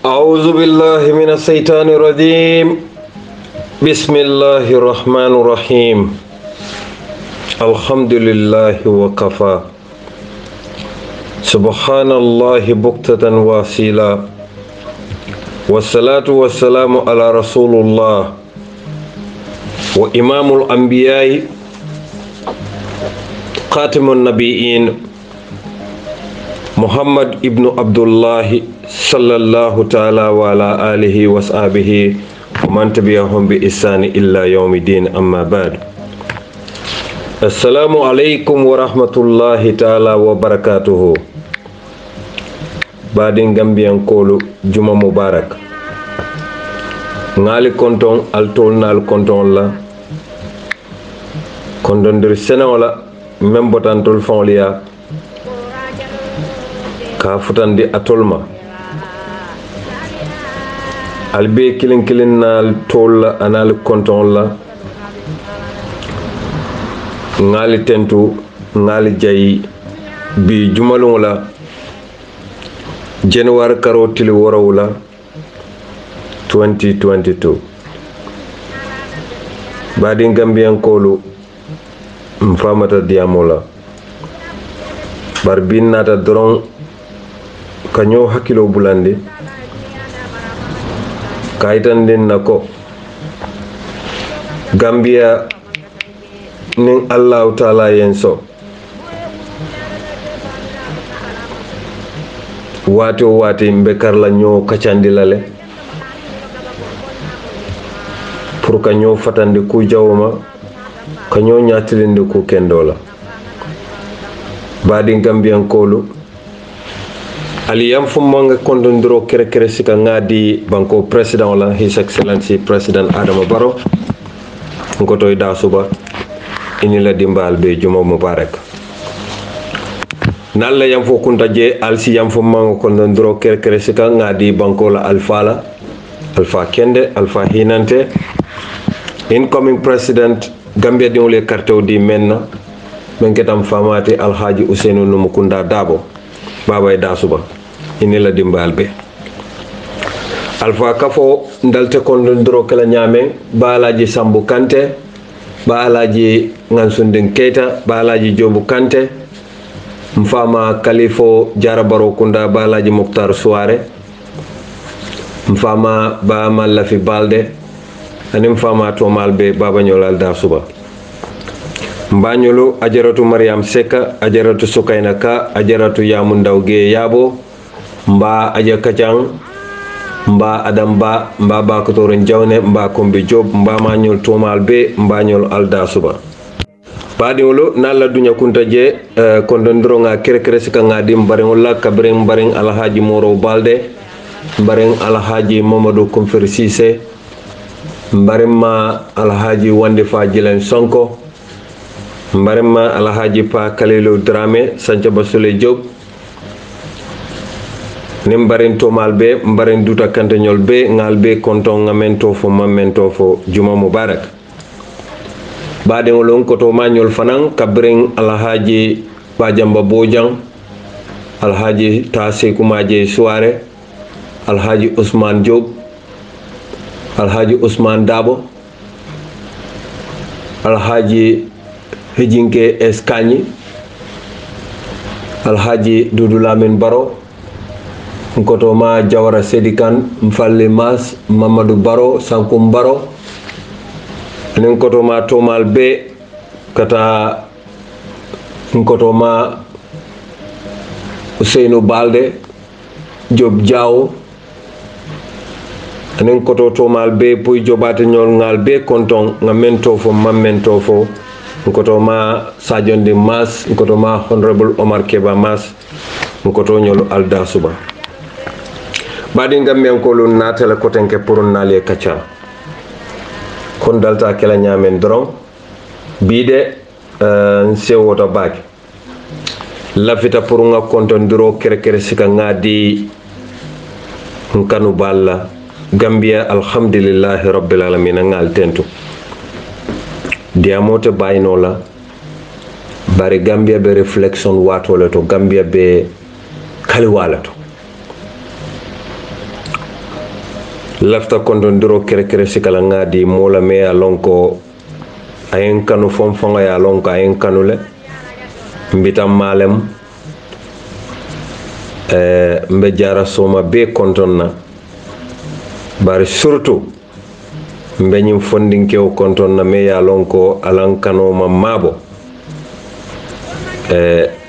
أعوذ بالله من الشيطان الرجيم بسم الله الرحمن الرحيم الحمد لله وكفى سبحان الله بكتة واسيلا والصلاة والسلام على رسول الله وإمام الأنبياء خاتم النبيين محمد ابن عبد الله صلى الله تعالى وعلى آله وصحبه ومن تبعهم بإحسان إلا يوم الدين أما بعد السلام عليكم ورحمة الله تعالى وبركاته بعدين غامبيان كولو جمعة مبارك ngali konton altolnal konton la kondondir senewola même botantol fonliya ka futandi atolma albe kilin kilin nal tol anal konton la ngali tentu ngali jayi bi jumalon la January karo tili worawula 2022 badin gambian kolu mfamata diamola bar bin nata doron kanyo hakilo bulandi kaitan din nako Gambia nin Allah taala yenso wati mbekar la ñoo kacandi lale pour ka ñoo fatandi ku jawma ka ñoo ñaatilindi ku kendola badi Gambian kolu aliyam fu manga kondondiro kere sika ngadi banko president la His Excellency President Adama Barrow ngotoy da suba inila dimbal be juma mubarak nalla yam fo kunta je alsi yam fo mango kondondiro kere sika ngadi banko la alfa kende alfa hinante incoming president Gambia dingole kartew di menna men ketam famati alhaji Ousainou Numukunda Dabo babay da suba inila dimbal be alfa kafo ndalte kondondiro kala nyame balaji Sambu Kante balaji Ngansundin Keita balaji Jobu Kante mfama Kalifo Jarabaro Kunda balaji Muktar Suare mfama Bama Lafi Balde ani mfama Tomal be baba nyolal da suba mbanyolo ajaratu Mariam Seka ajaratu Sukaina Ka ajaratu Yamundawge Yabo mba aja kacang mba adamba mba bakotoren jawne mba kombe job mba mañol tomal be mba ñol alda suba badi wolo nalla dunya kunta je kondondro nga kere sika ngadi mbareng la kabreng mbareng alhaji Moro Balde mbareng alhaji Mamadou Komferi Cissé mbareng ma alhaji Wande Fa Jilen Sonko mbareng ma alhaji Pa Kalilo Drame Sancha Basule Job ni mbarin tomal be mbarin duta kanteñol be ngal be konton ngamento fo mamento fo juma mubarak bade ngolon koto mañol fanan kabring alhaji Bajamba Bojang alhaji Tase Kumaje Suare alhaji Ousmane Diop alhaji Ousmane Dabo alhaji Hejinke Eskani alhaji Dudu Lamin Baro nkoto ma Jawara Sedikan Mfalle Mas Mamadou Baro Sankum Baro nen koto ma tomal be kata nkoto ma Ousainou Balde Job Diaw nen koto tomal be puy jobate ñol ngal be konton ngamento fo mamento fo nkoto ma Sadiondi Mas nkoto ma Honorable Omar Keba Mas nkoto ñol alda suba badi Gambian kolu natala kotenke pour nale kacha kon dalta kala nyamen dron bide sewota bag lafita pour nga kontondiro kere sika ngadi nkanu balla Gambia alhamdulillah rabbil alamin ngal tentu diamote baynola bari Gambia be reflection watole to Gambia be kaliwala to lafta kondondiro kere sikala ngadi mola me alonko ayen kanu fonfonga ya alonko ayen kanule mbitam malem mbe jara soma be kontonna bari surtout mbe nyim fondinkew kontonna me ya alonko alankano mabo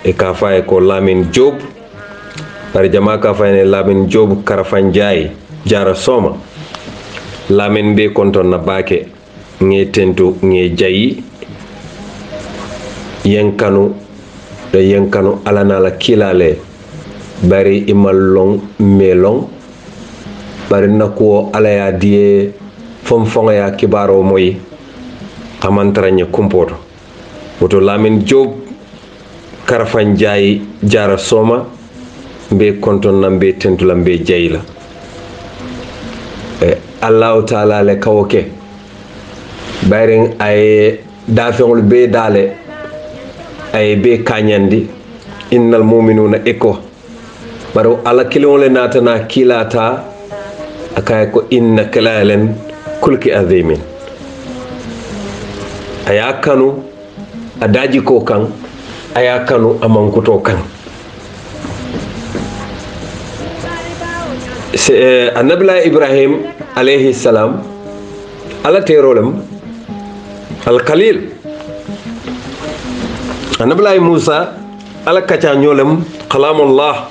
e ka faye ko Lamin Job bari jama ka faye Lamin Job Karafan Jai jara soma Lamin be konton na bake nge tentu nge jayi yenkanu alana la kilale bari imal long melong bari nakuo alaya die fonga ya kibaro moy amantaranye kumpoto woto Lamin Job Karafan Jai jara soma be konton na be tentu la be jayila Allah taala le kawoke bayring ay dafeŋol be dale ay be kanyandi innal mu'minuna eko baro ala kilon le natana kilata akay ko inna kalalen kulki azimin aya kanu adaji ko kan aya kanu amankuto kan annabla ibrahim alayhi salam ala terolem al khalil annabla musa ala kacha nyolem kalamullah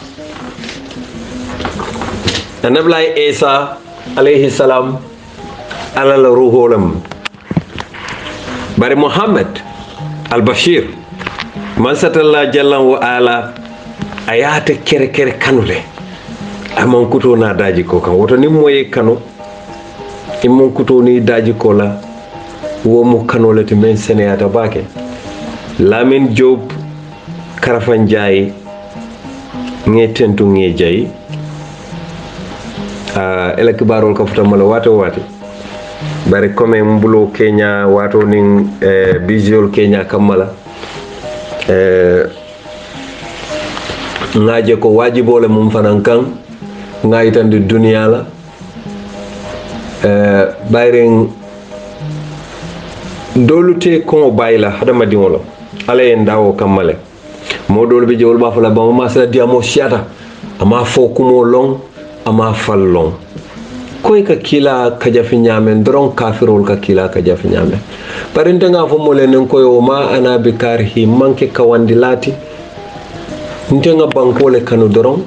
annabla isa alayhi salam ala la ruholem bari muhammad al bashir man satalla jalla wa ala ayata kere kanule amon kuto na daji ko kan woto ni moye kanu imon kuto ni daji ko la wo mu kanole te men seneyata bake lamin job karafan jayi nge tentu nge jayi ela kibarol ka futa mala wato wati bari comme mbulo kenya wato nin biziol kenya kamala ngaje ko wajibole mum fanan kan ngaytande dunya la bayren dolute ko bayla hadama diwolo ala en dawo kamale modol be jewol ba fala ba ma sala diamo siata ama fo kumo long ama fallon koy ka kila ka jafi nyamen dron kafirol ka kila ka jafi nyamen parente nga fo mo lenen koy o ma ana bi karhi manke kawandilati ntenga bankole kanu dron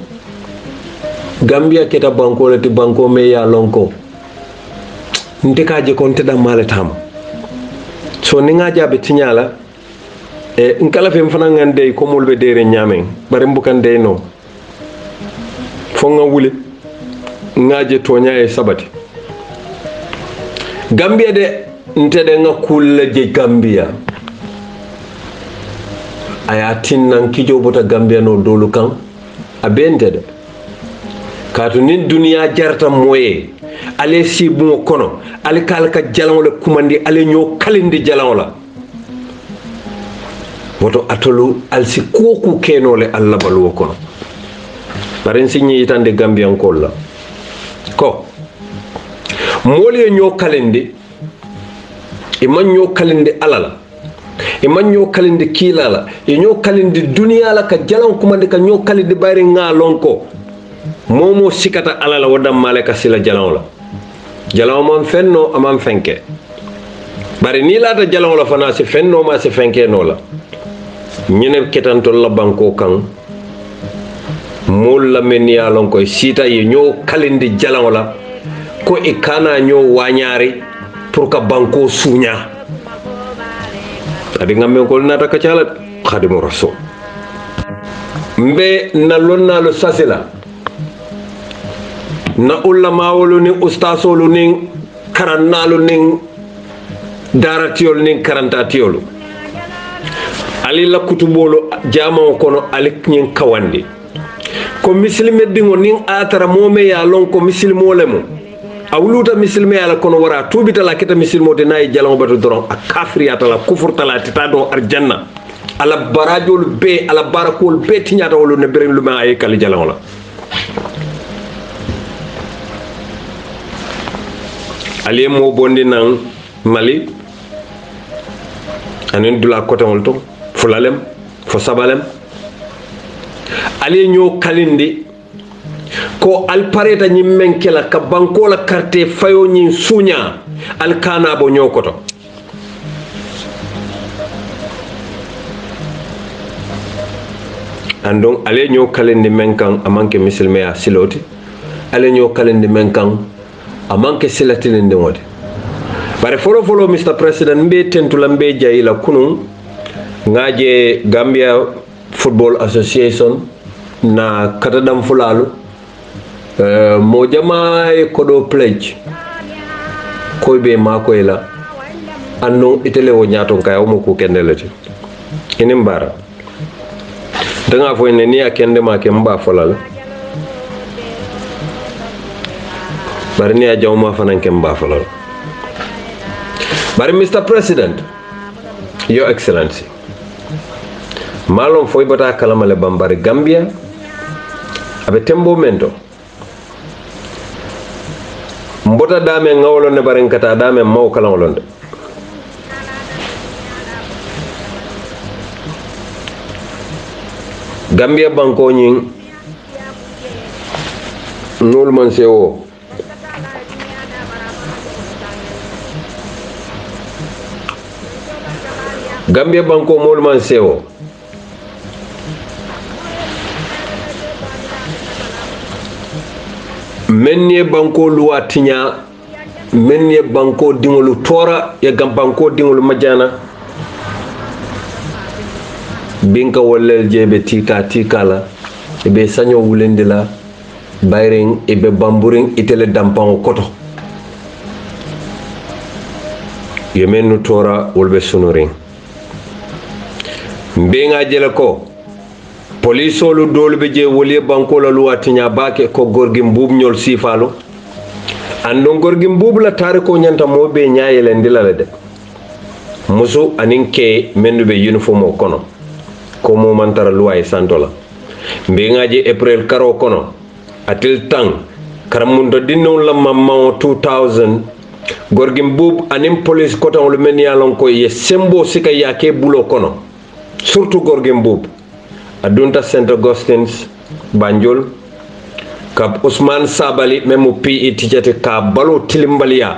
gambia keta bankole ti banko me ya lonko nte kaje kon teda male tam so ni nga jabe tinyala nkala fem fana ngande ko molbe dere nyamen bare mbukan de no fo nga wuli ngaje tonya e sabati gambia de ntede nga kulle je gambia aya tinnan kijo bota gambia no dolu kan abente de katu nin duniya jarta moye ale sibu kono ale kalka jalawle kumandi ale nyo kalindi jalawla woto atolu alsi koku kenole alla balu kono baren signi yitande gambian kolla ko moli nyo kalindi e man nyo kalindi alala e man nyo kalindi kilala e nyo kalindi duniya la ka jalan kumandi ka nyo kalindi bayri ngalon ko momo sikata alala wadam maleka sila jalan la jalan man fenno amam fenke bari ni lata jalan la fana si fenno ma si fenke no la ñene ketanto la banko kan mol la men ya lon koy sita yi ñoo kalindi jalan la ko e kana ñoo wañaari pour ka banko suña adi ngamme ko nata ka calat khadimu rasul mbe na lonna lo sasila na ulamawolu ni ustasolu ni karannalu ni daratiyolu ni karantatiyolu ali la kutubolu jamaw kono ali nyin kawandi ko muslime dingo nin atara mome ya lon ko muslimo lemu awluta muslime ala kono wara tubita la kita muslimo de nay jalango batu doron ak kafriyata la kufurta tita do arjanna ala barajol be ala barakol be tinyata wolu ne berem luma ay kal jalango la ali mo bondi nan mali anen dula kotangol to fulalem fo sabalem ali ñoo kalindi ko al pareta ñi menkela ka banko la carte fayo ñi suña al kana bo ñoo koto andon ali ñoo kalindi menkan amanke muslime ya siloti ali ñoo kalindi menkan amanke silatini ndingode bare folo Mr. President mbe tentula mbe jayila kunu ngaje Gambia Football Association na katadam fulalu mo jama e kodo pledge koy be makoy la anno itele wo nyaton kay o mo ko kendelati ene mbara danga fo ne ni akende ma ke mba folal bari ni a jawma fanan ke mba folal bari Mr. President, Your Excellency, malon foy bata kalamale bambari Gambia abe tembo mento mbota dame ngawlo ne baren kata dame maw kala ngolonde Gambia banko nyin nul man sewo Gambia banko mol man sewo menye banko luwa tinya menye banko dingolu tora ya gam banko dingolu majana binka wollel jebe tika la ebe sanyo wulendi la bayring ebe bamburing itele dampan koto yemenu tora wolbe sunuring mbenga jele ko polisolu dolbe je woli banko la luwatinya bake ko gorgi mbub nyol sifalo andon gorgi mbub la tare ko nyanta mobe nyaayele ndilala de musu anin ke mendu be uniform kono ko mo mantara luwa e santola mbenga je april karo kono atil tang karamundo dinno la mamma 2000 gorgi mbub anin police ko tan men yalon ko ye sembo sika yake bulo kono surtout gorgi mbub adunta St. Augustine's Banjul kab Ousmane Sabali memu PE tijate ka balo tilimbalia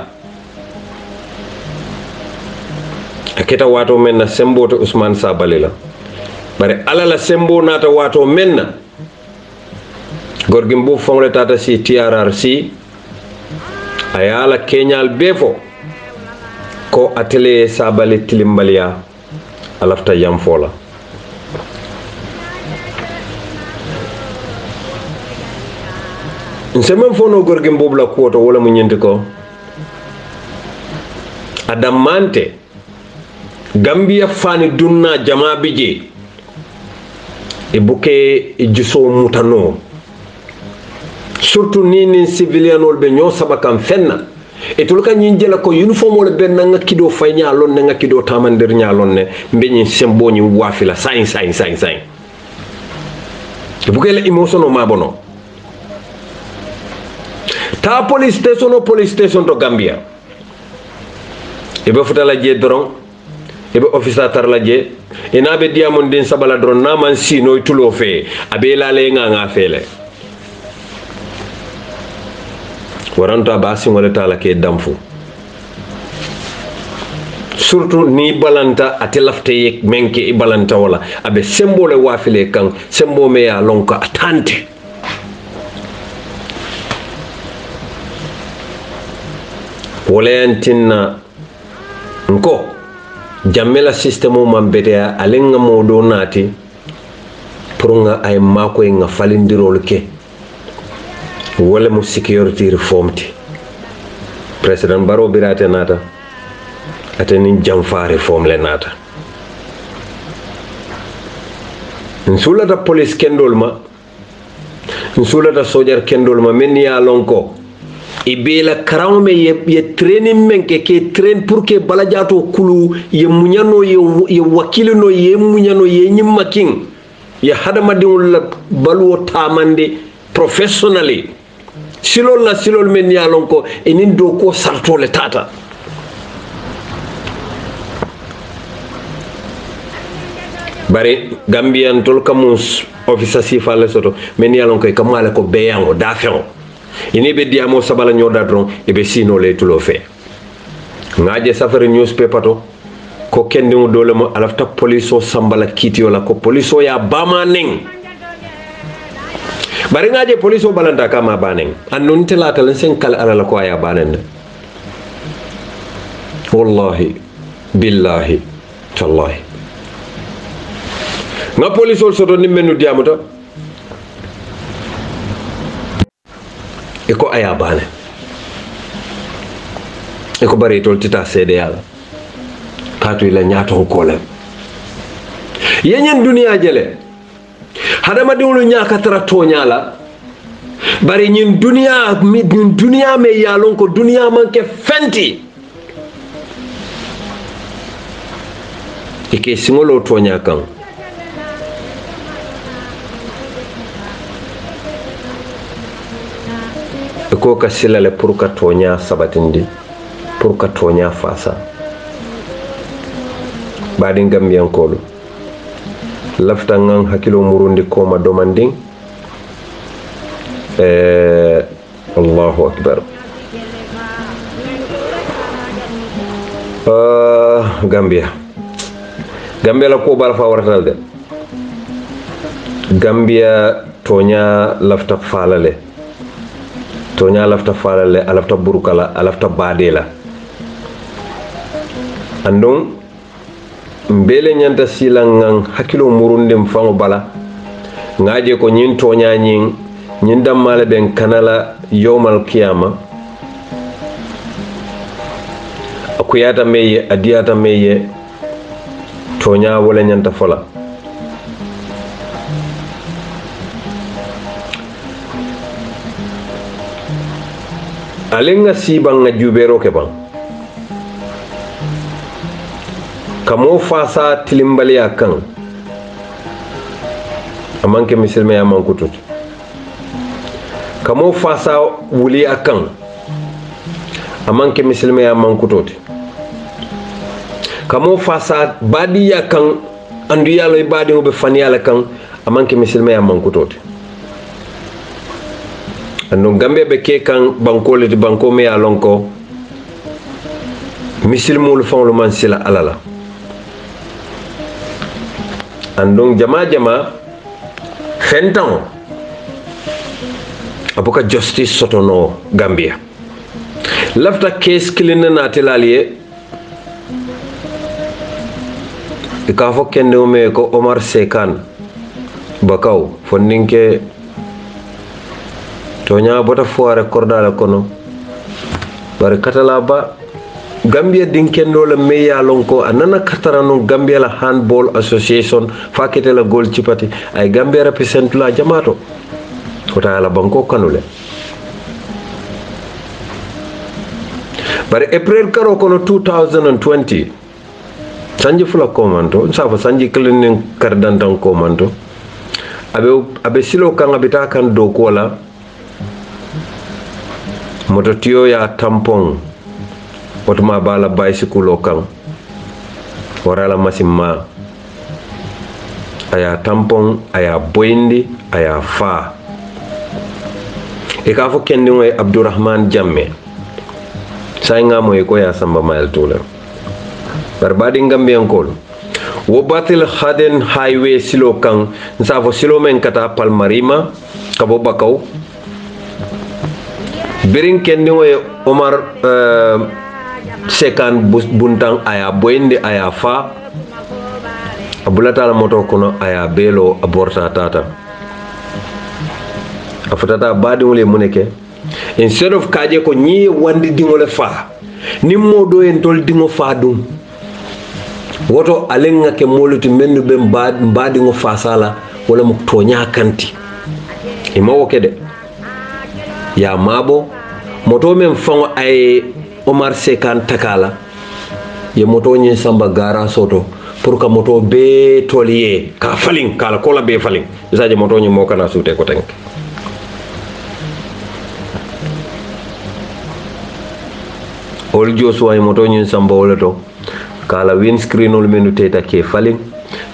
aketa wato menna sembo to Ousmane Sabali la bare alala sembo nata wato menna gorgim bu fongle tata si TRRC ayala kenyal befo ko atele Sabali tilimbalia alafta yamfola nsemen fono gorgim bobu la kuoto wala mu ñenti ko adamante Gambia fani dunna jama bije e buke e juso mutano surtout ni civilianol be ño sabakam fenna e tulka ñi jela ko uniform wala ben nga kido fay ñaalon ne nga kido tamandir ñaalon ne mbeñi sembo ñi wafila sain e buke la emotion ma bono ta police station to Gambia ibe futala je dron ibe officer tar la je ina be diamond din sabala dron na man sino tulo fe abe la le nga fele waranta ba sin wala tala ke damfu surtout ni balanta atelafte yek menke balanta wala abe symbole wafile kan sembo me ya lonko atante wolentinna nko jammela système man betea alenga modo nati pour nga ay mako nga falindirol ke wala mu security reform ti president Barrow birate nata ateni jamfa reform le nata nsulata police kendol ma nsulata soldier kendol ma men ya lonko ibela karawme ye training menke ke train pour que balajato kulu ye munyano ye wakilino ye munyano ye nyimmaking ye hadamadin la balwo tamande professionally silol men ya lonko enin do ko sarto le tata bare Gambian tol kamus officer sifale soto men ya lonko kamala ko beyango dafewo ini be diamo sabala nyoda dron e be sino le tulo fe ngaje safari newspaper to ko kendi mo dole mo alafta police o sambala kitio la ko police o ya bama ning bari ngaje police o balanta kama banen annon telata len sen kala ala ko ya banen wallahi billahi tallahi nga police o soto ni menu diamo to eko aya bane eko bari tol tita sede yalla katu ila nyaato ko le yenyen dunia jele hadama diwlu nyaaka tara to nyala bari nyin dunia me yalon ko dunia manke fenti ike singolo to nyaakan iko ka silale pour ka tonya sabatindi pour ka tonya fasa badin gambiyan kolu lafta ngan hakilo murundi koma domanding Allahu akbar Gambia la ko bal fa waratal de Gambia tonya lafta falale alafta burukala alafta badela andon mbele nyanta silangan hakilo murundem fango bala ngaje ko nyin tonya nyin dammale ben kanala yawmal qiyama akuyata meye adiyata meye tonya wala nyanta fola alenga siban nga jubero ke ban kamo fasa tilimbali akan amanke misilme ya mankutut kamo fasa wuli akan amanke misilme ya mankutut kamo fasa badi akan andu yalo badi obe fani ala kan amanke misilme ya mankutut andon Gambia be ke kan bankole di banko me alonko misilmul fawlo man sila alala andon jama fentan abuka justice sotono Gambia lafta case kilina na telaliye ka fo kende me ko Omar Sekan bakaw fondinke tonya bota foire kordala kono bare katala ba Gambia dinkendo la meya lonko anana katarano Gambia la handball association fakete la goal chipati ay Gambia represent la jamato kota la banko kanule bare April karo kono 2020 sanji fula komando safa sanji klinin kardantan komando abe silo kan abita kan do kola mototiyo ya tampon otuma bala bicycle kan warala masimma aya tampon aya boyndi aya fa e ka fo kendi moy Abdourahmane Jammeh saynga moy ko ya samba mayel tole barbadi Gambian kol wo batil khaden highway silo kan nsafo silo men kata Palmarima kabo bakaw birin kendi moy Omar Sekan buntang aya boyndi aya fa abulata la moto kono aya belo aborta tata afatata badi wole muneke instead of kaje ko nyi wandi dingole fa ni modo en tol dingo fa dum woto alenga ke moluti mennu be mbadi ngo fa sala wala mu tonya kanti e mawo kede ya mabo moto men fango ay Omar Sekan takala ye moto nyi samba gara soto pour que moto be tolier ka falin kala kola be falin isaje moto nyi mo kana sute ko tank ol josu ay moto nyi samba wala to kala windscreen ol menu teta ke falin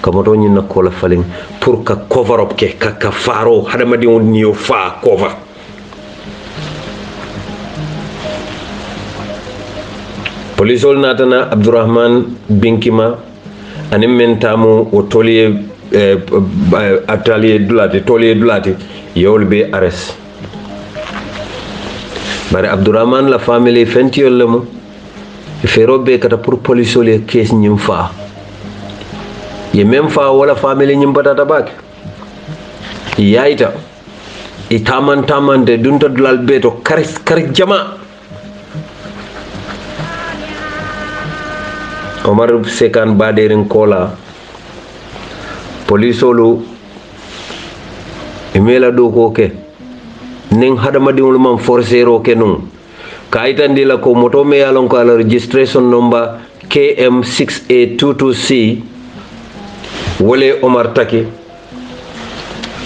ka moto nyi nakola falin pour que cover up ke ka faro hadama di on niyo fa cover polisol natana Abdourahmane Binkima anim mentamu o tolier atelier dulati yewol be arrest bare Abdourahmane la famille fentiol lemo ferobe kata pour polisol e kes nyim fa ye même fa wala famille nyim batata bak yaita tamante dunta dulal beto kar jama Omar Sekan baderin kola polisolu imela do ko ke ning hadama dimul man forcero ke nun kaitandi la ko moto me yalon ko ala registration number KM6822C wole Omar Taki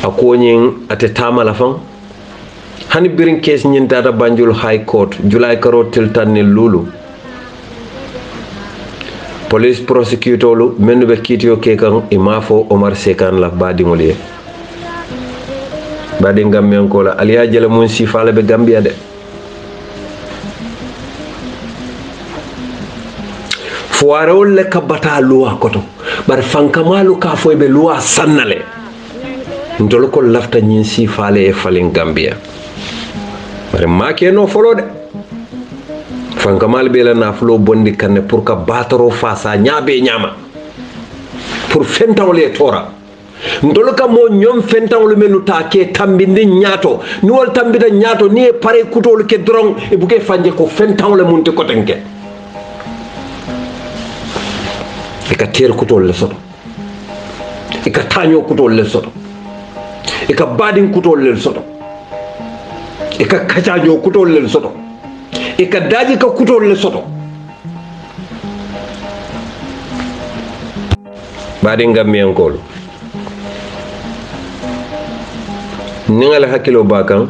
akonyin ate tamala fan hani birin case nyintata Banjul High Court July karo tiltanni lulu police prosecutor lu menu be kitio ke kan imafo Omar Sekan la badi ngoliye badi ngam ko la aliya jele mun sifala be Gambia de fuarewol le ka bata luwa koto bar fankamalu ka foybe luwa sannale ndol ko lafta nyin sifale e falin Gambia bare make no folo de fankamal be la na flo bondi kanne pour ka bataro fasa nyaabe nyama pour fentawle tora ndol ka mo nyom fentawle menu ta ke tambindi nyaato ni wol tambida nyaato ni pare kutol ke drong e buke fanje ko fentawle munte ko tenke e ka ter kutol le soto e ka tanyo kutol le soto e ka badin kutol le soto e ka kacajo kutol le soto e ka daji ka kutol le soto badin gammiyan kol ningal hakilo bakan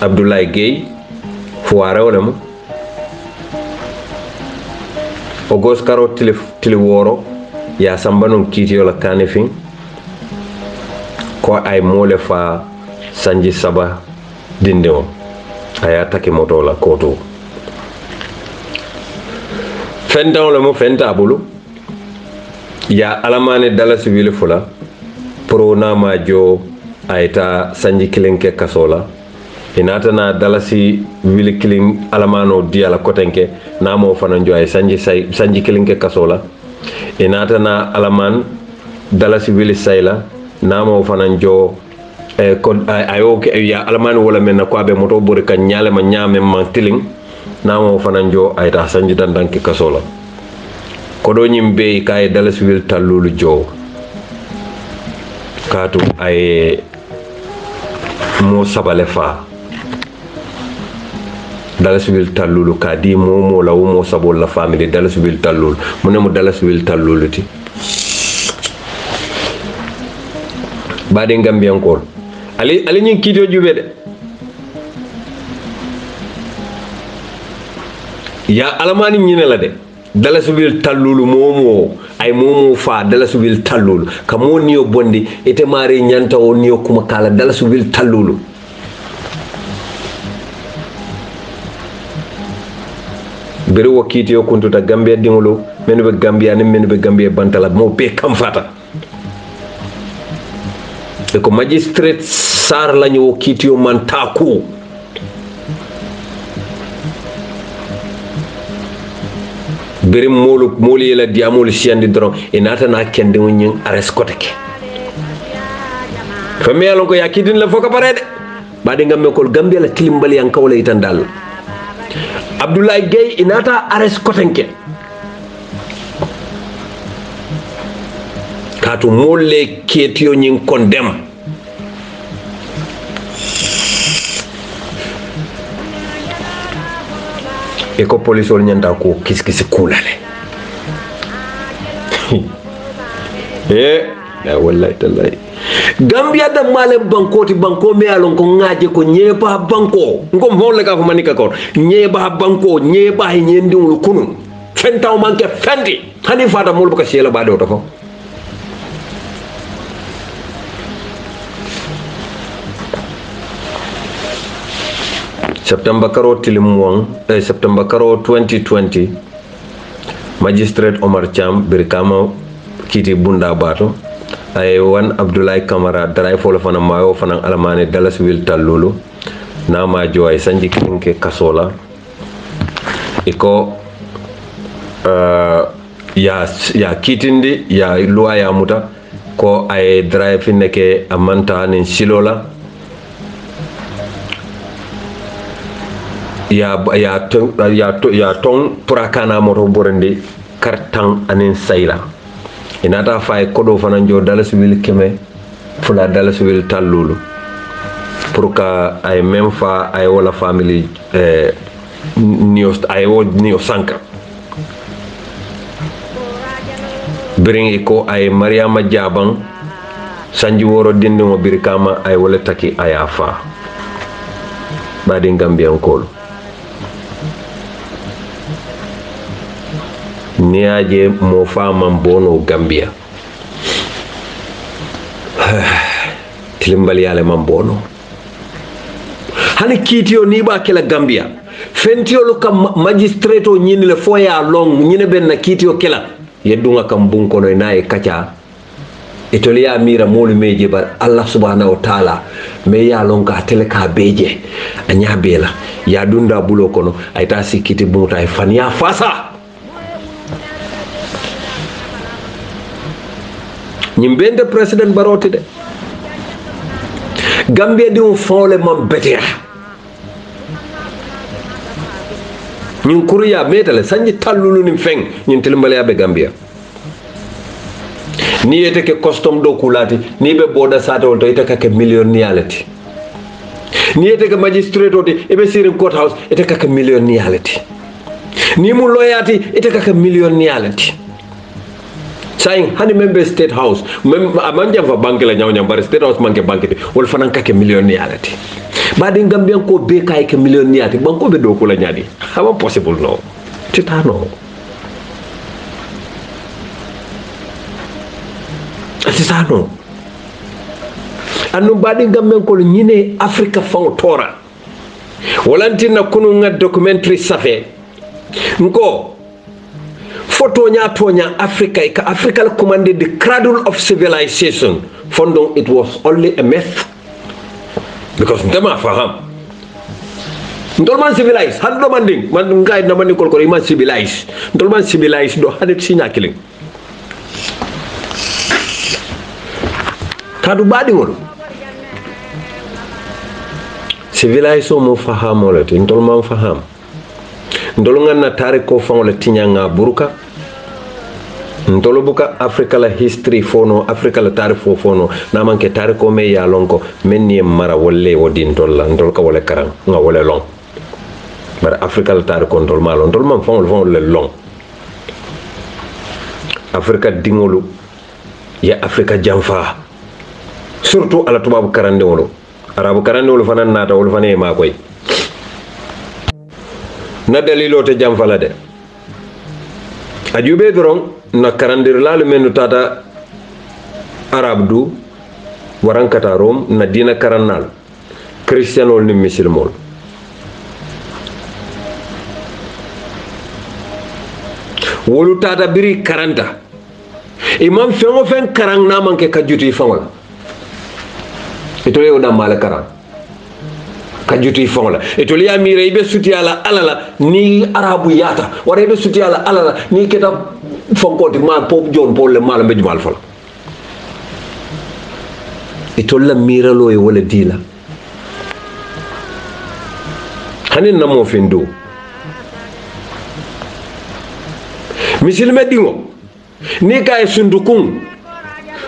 Abdoulaye Gueye fuara wala mo ogos karo tili woro ya sambanon kitiyo la kanifin ko ay mole fa sanji saba dindeo aya take moto la koto fenta le mo fenta bulu ya alamane dala civil fula pro na ma jo ayta sanji kilenke kasola inata na dalasi wili kilin alamano diala kotenke namo fana jo ay sanji kilenke kasola inata na alaman dalasi wili sayla namo fana jo ko ayo ya alaman wala men ko abe moto bore kan nyale ma nyame man tiling namo fana jo ayta sanji dandanke kasola ko do nyimbe kay dalasi wil talulu jo katu ay mo sabale fa dalas wil talulu ka di momo la mo sabol la family dalas wil talul mune mo dalas wil taluluti bade ngambi encore ali nyi kidio jube de ya alamani nyine la de dalas wil talulu momo ay momo fa dalas wil talulu kamo niyo bondi ete mari nyanta o niyo kuma kala dalas wil talulu bere wakiti yo kuntuta Gambia dingolo menu be Gambia ni menu be Gambia bantala mo be kam fata e ko magistrate sar lañu wakiti yo man taku bere moli la diamol siandi dron e nata na kende wonyin arrest koteke fami alon ko yakidin la foka parede bade ngamme ko Gambia la kilimbali an kawla itandal Abdoulaye Gueye inata arrest kotenke katu molle ketiyo nyin condemn e ko police ol nyanta ko kiskisi kulale la wallahi tallahi Gambia da male banko me alon ko ngaje ko nyeba banko ngom holle ka ko manika ko nyeba banko nyeba nyendi wul kunu fentaw manke fendi hani fata mul ko sela ba do to ko September karo tilimwang September karo 2020 magistrate Omar Cham birkama kiti bunda bato ay wan Abdoulaye Camara daray folo fana mayo fana alamane dalas wil talulu na ma joy sanji kinke kasola iko ya kitindi ya loi ya muta ko ay daray fineke amanta nin silola ya ton purakana moto borandi kartan anin sayla inata fay kodo fana jo dalas wil keme fula dalas wil talulu pour ka ay même fa ay wala family niyo sanka bring ko ay Mariama Jabang sanji woro dindi mo birkama ay wala taki ayafa baɗin gambiyankolu niyaje mo faman bono Gambia tilimbal yale man bono hani kiitiyo ni ba kela Gambia fentiyolu kam magistrate o ñini le foya long ñine ben na kiitiyo kela yeddunga kam bunkono naye kaca itoli ya mira molu meje bar Allah subhanahu wa ta'ala me ya lon ka tele ka beje anya bela ya dunda bulo kono ay ta sikiti bunta ay fan ya fasa ñimbende president baroti de Gambia di un fole man betea ñin kuriya metale sanji tallulu ni feng ñin tilimbale abe Gambia ni yete ke custom do kulati ni be boda sata won to ite kake million niyalati ni yete ke magistrate odi ebe sirin court house ite kake million niyalati ni mu loyati ite kake million niyalati saying hani member state house amanja fa banque la nyaw nyam bar state house manke banque de wol fanan kake million niyalati badi Gambian ko be kay ke million niyati banko be do kula nyadi how possible no titano sisano anu badi Gambian ko ñine Africa faw tora walantina kunu nga documentary safe nko photo nya tonya Africa ka Africa commanded the cradle of civilization fondong it was only a myth because ndama faham ndolman civilized han do manding man ngay na man ko iman civilized ndolman civilized do hanet sinya killing kadu baɗi ngol civilisation mo fahamole to ndol man faham ndol ganna tare ko fangole tiñanga buruka ndol buka Africa la history fono Africa la tare fono na manke tare ko me ya lonko menni mara wolle wodi ndol ka wole karan nga wole long bar Africa la tare ko ndol malo ndol man fangol le long Africa dingolu ya Africa jamfa surtout ala tubabu karande wolo arabu karande wolo fanan nata wolo fané ma koy na dalilo te jam fala de ajube doron na karandir lalu menu tata arab du warankata rom na dina karannal christianol ni musulmol wolu tata biri karanta imam fengo fen karang na manke kajuti fangola itole o damala karan kajuti fonla itole ya mire ibe suti ala alala ni arabu yata wara ibe suti ala alala ni keta fonkoti ma pop jon pole mala be jumal fala itole mira lo e wala dila hanin namo findo misilme dingo ni kay sundukun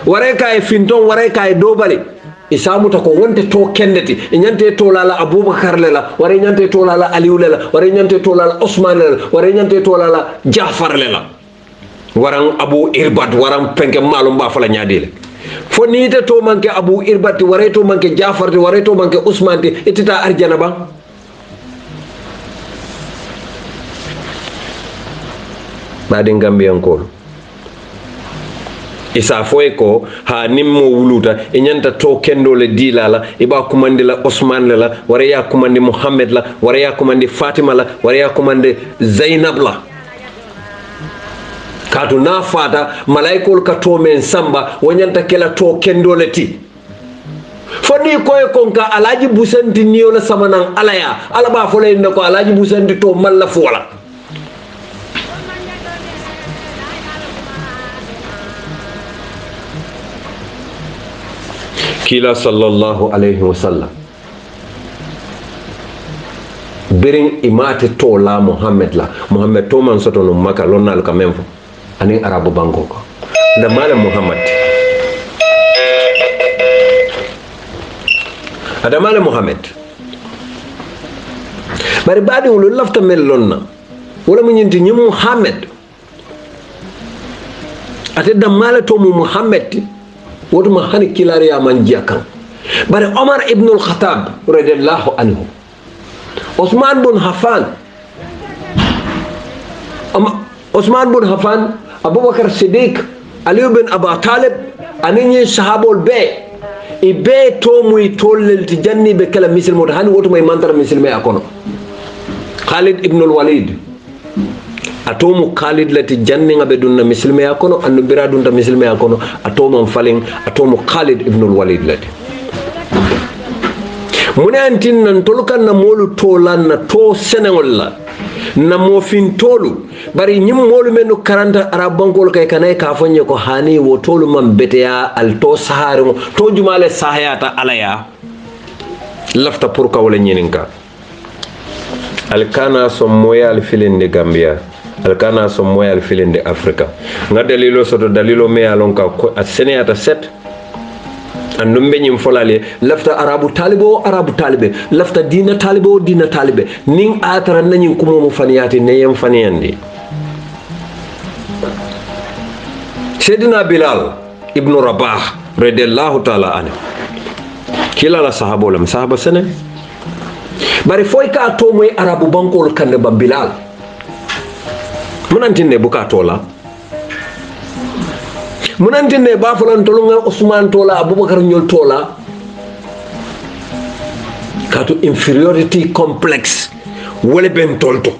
wara kay finton wara kay dobale isamu ta ko wonte to kendeti e nyante to lala Abubakar lela wara nyante to lala Aliou lela wara nyante to lala Osman lela wara nyante to lala Jafar lela waran Abu Irbat waran penke malum ba fala nyaadele fo ni te to manke Abu Irbat wara to manke Jafar wara to manke Usman te etita arjana ba badi Gambian ko isa foye ko ha nimmo wuluta e nyanta to kendo le dilala e ba kumande la Osman la wara ya kumande Muhammad la wara ya kumande Fatima la wara ya kumande Zainab la katu na fata malaikol ka to men samba wonyanta kela to kendo le ti foni koye konka alaji busanti niyo la samanan alaya alaba fole ndako alaji busanti to malla fola kila sallallahu alayhi wa sallam birin imate to la Muhammad to man soto no maka lonnal ka memfo ani arabu banko ko da mala Muhammad adamale Muhammad bari badi wulu lafta mel lonna wala mu nyinti nyum Muhammad ate damale to mu Muhammad wotuma hani kilariya man jiakan bare Omar ibn al-Khattab radiyallahu anhu Osman bin Affan Abubakar Siddiq Ali bin Abi Talib anin sahabol be e be to muy tollel ti janni be kala muslimo hani woto may mantar muslime akono Khalid ibn al-Walid atomu Khalid lati janni ngabe dunna muslime akono andu bira dunta muslime akono atomu falin atomu Khalid ibn al-Walid lati munantin nan tolukan na molu tolan na to senengol la na mofin tolu bari nyim molu menu karanta arabankol kay kanay ka fonye ko hani wo tolu man beteya al to saharo to jumale sahayata alaya lafta pour ka wala nyininka al kana som moyal filinde Gambia al kana som moyal filinde Africa nga dalilo soto dalilo me alon ka a seneyata set andum be nyim folale lafta arabu talibe lafta dina talibe ning atara nanyin kumo mu faniyati neyem faniyandi Sayyidina Bilal ibn Rabah radiyallahu ta'ala anhu kila la sahaba sene bari foy ka to moy arabu bankol kande ba Bilal munantine buka tola munantine ba fulan tolunga Usman tola Abubakar nyol tola kato inferiority complex wole ben tolto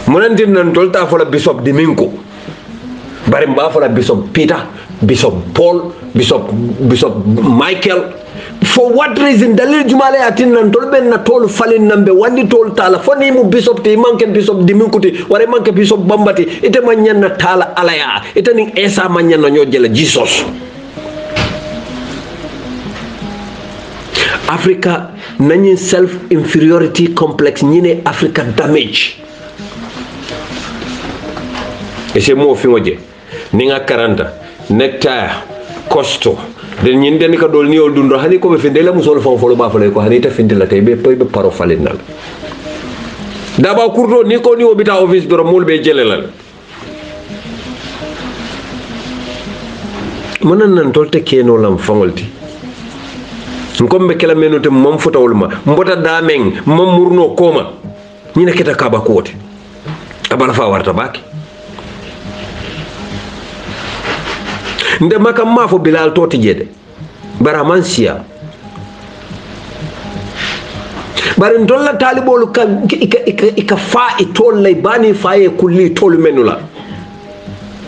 munantine nan tolta fola Bishop Diminko bari mba fola Bishop Peter Bishop Paul Bishop Michael for what reason dalil jumale atin nan tol ben na tol falin nambe wandi tol tala foni mu Bishop te manke Bishop Diminkuti ware manke Bishop Bambati ite manyan na tala alaya ite ning Esa manyan na nyojela Jesus Africa nanyin self inferiority complex nyine Africa damage ese mo fingoje ninga karanta nectar costo den ñinde ni ka dol ni ol dundo hani ko be finde la musol fon folo ba fole ko hani ta finde la tay be paro falinal daba kurdo ni ko ni obita office biro mul be jelelal manan nan tolte keno lam fangolti ngombe kala menute mom futawulma mbota dameng mom murno koma ni ne keta kaba kote abala fa warta baki nde makam mafo Bilal toti jede bara mansia bari ndolla talibolu ka ika fa itolle bani faye kulli tol menula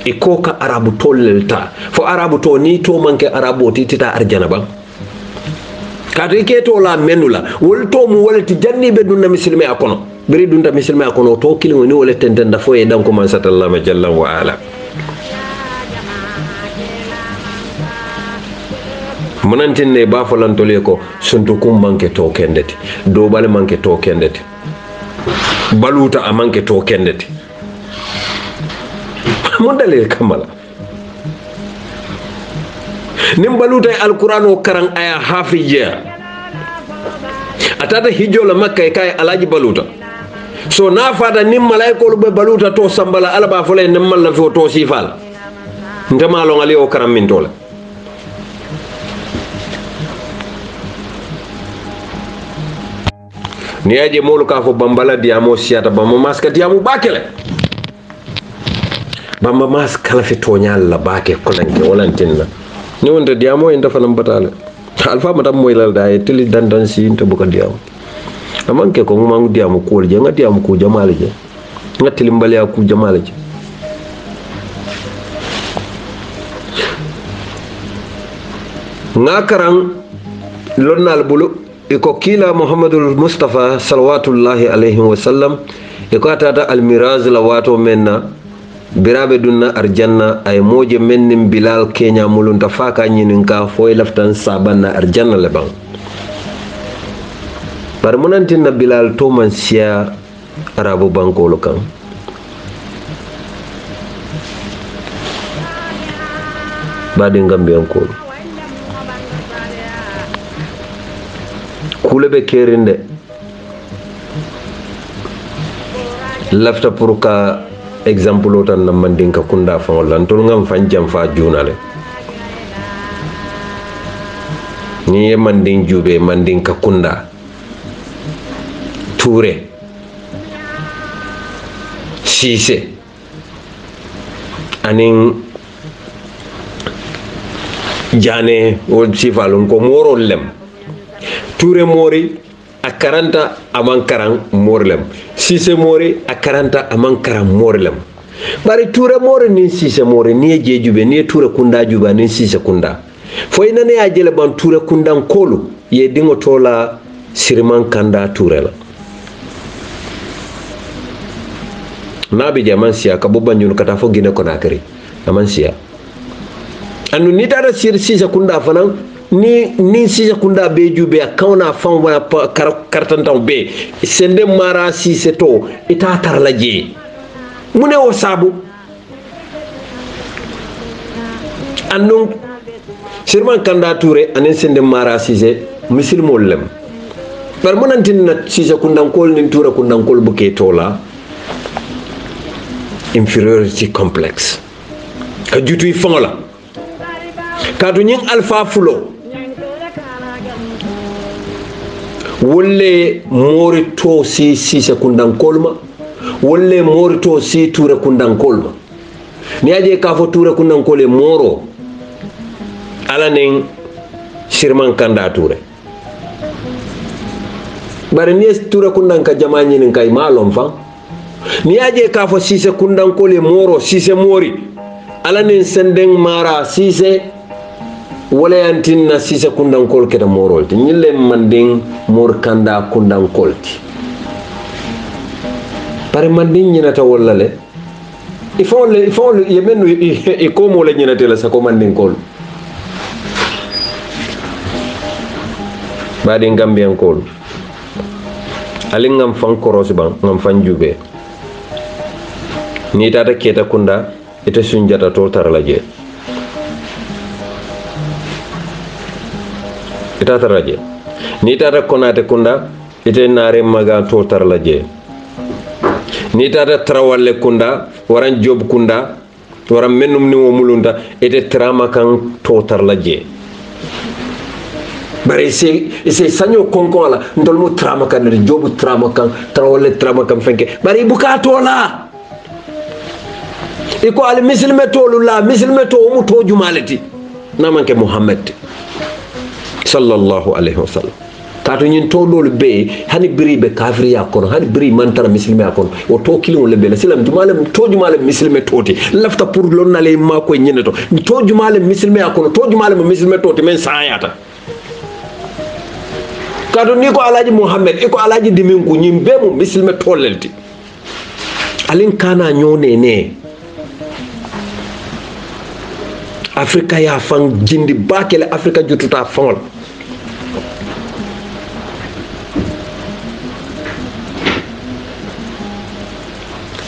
ikoka arabu tollelta fo arabu to ni to manke arabu titita arjana ba kato ike to la menula wol to mu wolati janni be dunna muslimi akono biri dunta muslimi akono to kilingo ni wolete tenda fo e danko man satallama jalla wa ala munantine ba folantole ko suntu kum manke to kendeti do bale manke to kendeti baluta a manke to kendeti mon dalil kamala nim baluta alquran o karang aya hafiya atata hijola makka kay alaji baluta so na fata nim malaiko be baluta to sambala alaba fole nim malla fo to sifal ndema lo ngali o karam min tola ni aje molu ka fo bambala diamo siata bamba maska diamo bakele bamba mas kala fi toñal la bake kolanke walantinna ni wonde diamo en dafa nam batale alfa matam moy lal day tili dandan si inte buka diamo amanke ko mangu diamo ko je ngati am ko jamale je ngati limbali ku jamale je ngakaran lonnal bulu iko kila Muhammadul Mustafa salawatullahi alayhi wa sallam iko atata almiraz la wato menna birabe dunna arjanna ay moje mennim Bilal kenya mulunta faka nyinin ka foy laftan sabanna arjanna le bang bar munantin Bilal to man sia arabu bankolo kan badi ngambiyan ko kule be kerinde lafta pour ka exemple otan na mandinka kunda fa lan tol ngam fan jam fa junale ni ye mandin jube mandin ka kunda Touré Cissé anin Jane wol sifalun ko morol lem Touré mori a 40 aman karan morlem Cissé mori a 40 aman karan morlem bari Touré mori ni Cissé mori ni jejube ni Touré kunda juba ni Cissé kunda fo ina ne ajele ban Touré kundan kolu ye dingo tola Siriman Kanda Touré la nabi jaman siya ka bo Banjul kata fo Guinée Conakry aman siya anu ni tara Cissé kunda fanan ni Cissé kunda be jube a kawna fan wana kartantaw be sende mara Cissé to ita tar la je mune o sabu anu Siriman Kanda Touré anen sende mara Cissé misilmol lem par monantin na Cissé kundan kol nin Touré kundan kol buke tola inferiority complex ka jutuy fongola kadu ñing alpha fulo wolle mori to si Cissé kundan kolma wolle mori to si Touré kundan kolma ni aje ka fo Touré kundan kole moro ala nen Siriman Kanda Touré bare ni Touré kundan ka jama ñinin kay malom fa ni aje ka fo Cissé kundan kole moro Cissé mori ala nen sendeng mara Cissé wala yantinna Cissé kundan kol keta morol ti ñille manding mor Kanda kundan kolti bare manding ñinata wala le il faut yemenu e ko mo le ñinata la sa ko manding kol badi Gambian kol ali ngam fan koros ban ngam fan jube ni tata keta kunda ite sunjata to tarlaje ita tarlaje ni tata Konate kunda ite nare maga to tarlaje ni tata Trawalle kunda waran Job kunda waran menum ni wo mulunda ite trama kan to tarlaje bare c'est sanyo konkon la ndol mo trama kan Job trama kan Trawalle trama kan fenke bare bukato la iko al muslime tolu la muslime to mu to jumalati namanke Muhammad sallallahu alaihi wasallam kato ñin to dol be hani biri be kafiri yakono hani biri mantara muslime yakono o to kilon le be la silam jumale to jumale muslime toti lafta pour lon nale ma ko ñene to jumale muslime yakono to jumale muslime toti men sayata kato ni ko alaji Muhammad iko alaji dimin ko ñim be mu muslime tolelti alin kana ñone ne Afrika ya fan jindi bakele Afrika jututa fangol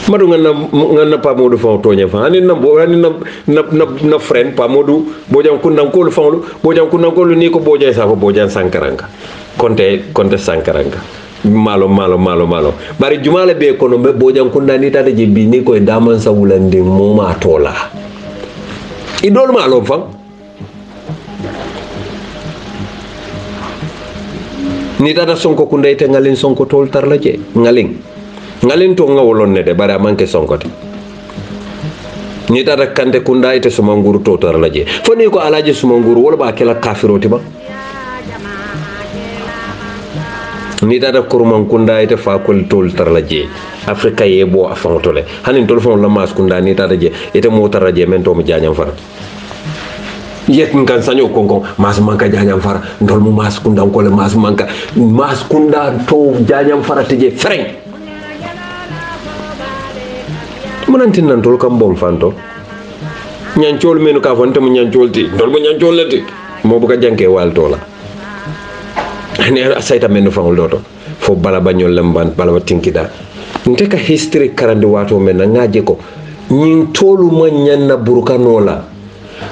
madu ngana pa modu fa tonya fa ani na friend pa modu bojang kundan ko fangolu bojang kundan ko ni ko bojay sa ko bojan sankaranga konte sankaranga malo bari jumale be kono be bojang kundan ni tata je bi ni ko daman sa wulande moma tola idol malo fa ni tata Sonko kunda ite ngalin Sonko tol tarlaje ngalin to ngawolon ne de bara manke Sonko ni tata Kante kunda ite Sumanguru to tarlaje foni ko alaje Sumanguru wala ba kala kafiroti ba ni tata Kurman kunda ite fakol tol tarlaje Afrika yebo afantole hanin tol fon la mas kunda ni tata je ite mo tarlaje men to mo jañam fara yet ngan sanyo konko mas manka jañam fara ndol mu mas kunda ko le mas manka mas kunda to jañam fara teje freng monantin nan tol kam bom fanto ñancol menu ka fonte mu ñancol ti ndol mu ñancol lati mo bu ka janke wal tola ne sayta menu fangol doto fo bala bañol lemban bala tinkida nte ka history karande wato men ngaje ko ñin tolu ma ñanna burkanola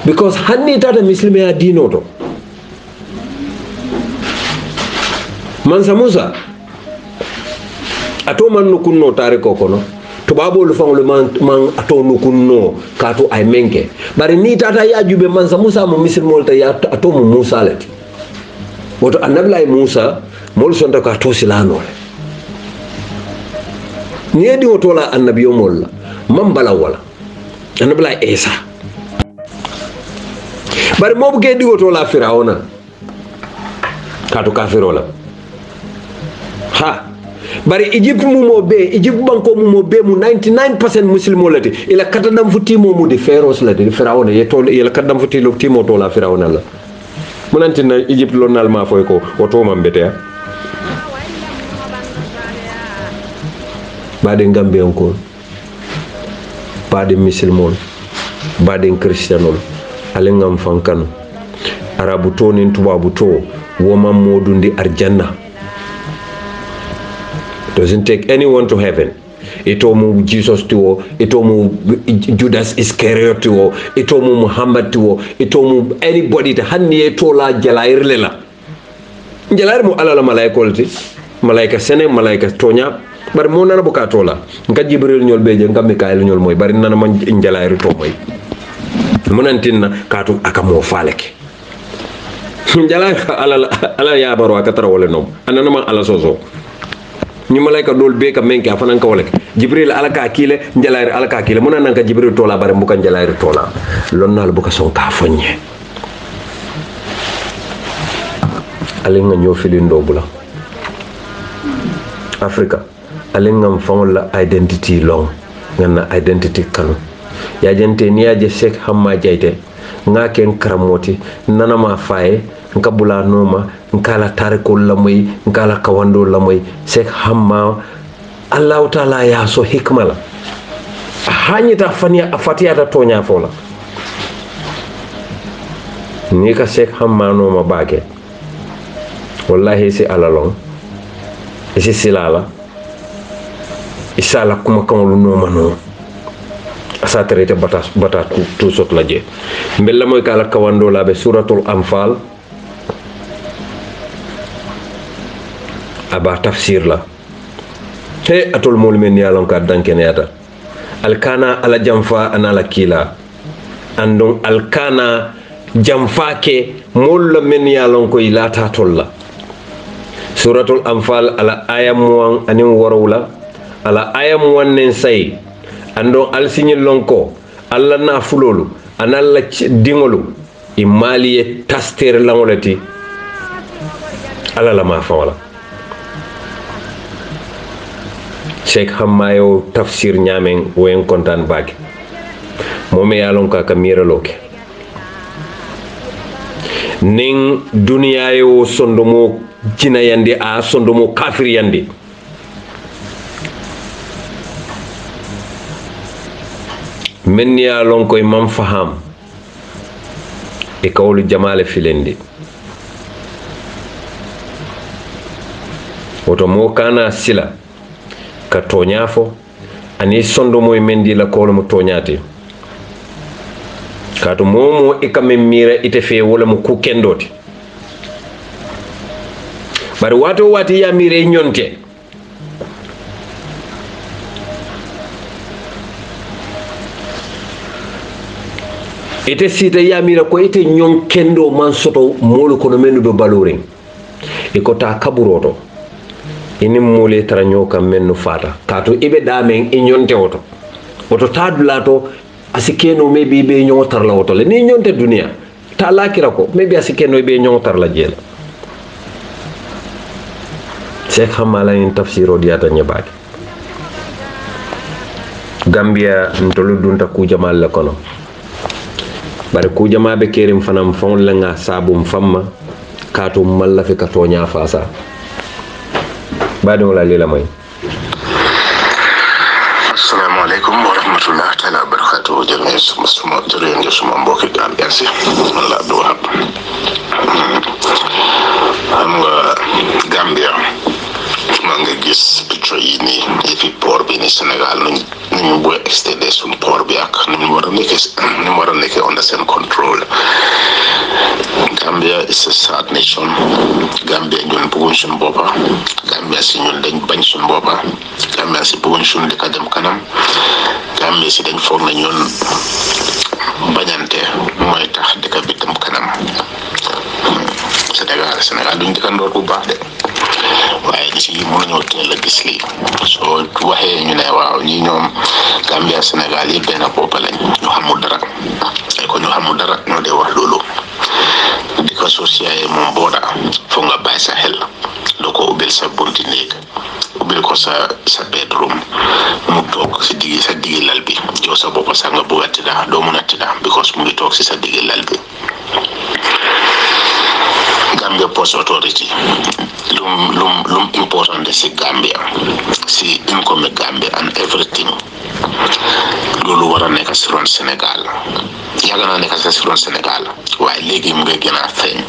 because hanni tata muslime ya dino to Mansa Musa ato man nukunno tare ko kono to babolu fangolu man ato nukunno kato ay menke bari ni tata ya jube Mansa Musa mo muslimo ta ya ato mo Musa lati woto annabla Musa mol sonta ka to silano ni edi woto la annabiyo mol la man bala wala annabla Isa bari mo buge di woto la Firawna ka to kafiro la ha bari Egypt Egypt banko mu be mu 99% muslimo lati ila katadam futimo mu di feros lati Firawna yeto ila katadam futilo timo to la Firawna la munantina Egypt lo nalma foy ko woto mambete baade Gambian ko baade musulmon baade christianol alengam fankano arabu to nin tubabu to woman modundi arjanna doesn't take anyone to heaven. Itomu Jesus to itomu Judas Iscariot to itomu Muhammad to itomu anybody to hanni to la jalair lela jalair mu ala la malaikolti malaika sene malaika tonya bar mo nana buka tola nga Jibril ñol beje nga Mikael ñol moy bari nana man jalair to moy munantinna katu akamo faleke jalair ala ya baro akatara wala nom anana man ala soso ni malaika dol be ka menke afana ka wala Jibril alaka kile njalair alaka kile mona nanka Jibril tola bare mbuka njalair tola lonnal buka son ka fonye alinga ñofili ndobula Africa alinga mfawon la identity long ngana identity kanu ya jente ni ya je Sheikh Hamma Jaite ngaken karamoti nanama faye nkabula noma nkala tarikul lamoy nkala kawando lamoy Sheikh Hamma Allah taala ya so hikmala hanyita fania afatiyata tonya fola ni ka Sheikh Hamma noma bage wallahi si alalong isi silala isala kuma kamulu noma no asa terete bata tu sot la je mbella moy kala kawando la be suratul anfal aba tafsir la he atol mol men yalon ka dankene yata alkana ala jamfa anala kila andon alkana jamfa ke mol men yalon ko ilata tolla suratul anfal ala ayam wan anin warawla ala ayam wannen say andon alsignil lonko alla na fulolu analla dingolu imaliye taster langolati ala la ma fawala Sheikh Hamma yo tafsir nyamen woyen kontan bagi momi yalon ka kamira loke ning dunia yo sondomo jina yandi a sondomo kafir yandi men yalon ko imam faham e kawlu jamale filendi woto mo kana sila ka toñafo ani sondo moy mendi la kolo mo toñati kato momo e kam mira ite fe wala mo ku kendoti bari wato wati ya mire nyonte ite sita ya mira ko ite nyon kendo man soto molu kono menu be baloring e ko ta kaburoto ini mole tara nyoka mennu fata kato ibe damen e nyonte oto tadulato asikeno maybe be nyotar la oto le ni nyonte dunia ta lakira ko maybe asikeno be nyotar la jela Sheikh Hamala in tafsiro diata nyabaki Gambia ntolu dunta ku jamal la kono bari ku jama be kerim fanam fon la nga sabum famma kato malla fi kato nya fasa badu la lila moy assalamu alaikum wa rahmatullahi ta'ala wa barakatuh jami'a suma jere suma mbokki Gambia ci Allah Abdou Wahab am Gambia ma nga gis picture yi ni fi port bi ni Sénégal ni ñu boy extender sun port bi ak ni mu wara nekk under sen control Gambia is a sad nation Gambia ñun bëgguñ sun boppa Gambia si ñun dañ bañ sun boppa Gambia si bëgguñ sun di ka dem kanam Gambia si dañ foog na ñun bañante mooy tax di ka bi dem kanam Sénégal duñ dëkkandoor bu baax de waaye gis yi mënuñoo teel a gis lii soo waxee ñu ne waaw ñi ñoom Gambia Sénégal yi benn bopp lañ ñu xamul dara ay ko ñu xamul dara ñoo dee wax loolu di ko sociaye moom booda foog nga bàyyi sa xel doo ko ubbil sa bunti néeg ubbil ko sa bedroom mu toog si sa diggi lal bi yow sa bopp sax nga bëgg a tëdda doo mun a tëdda because mu ngi toog si sa diggi lal bi Gambia Ports Authority lum important si Gambia si income Gambia and everything loolu war a nekk si ron Sénégal yàgg naa nekk si ron Sénégal waaye léegi mu ngi gën a feeñ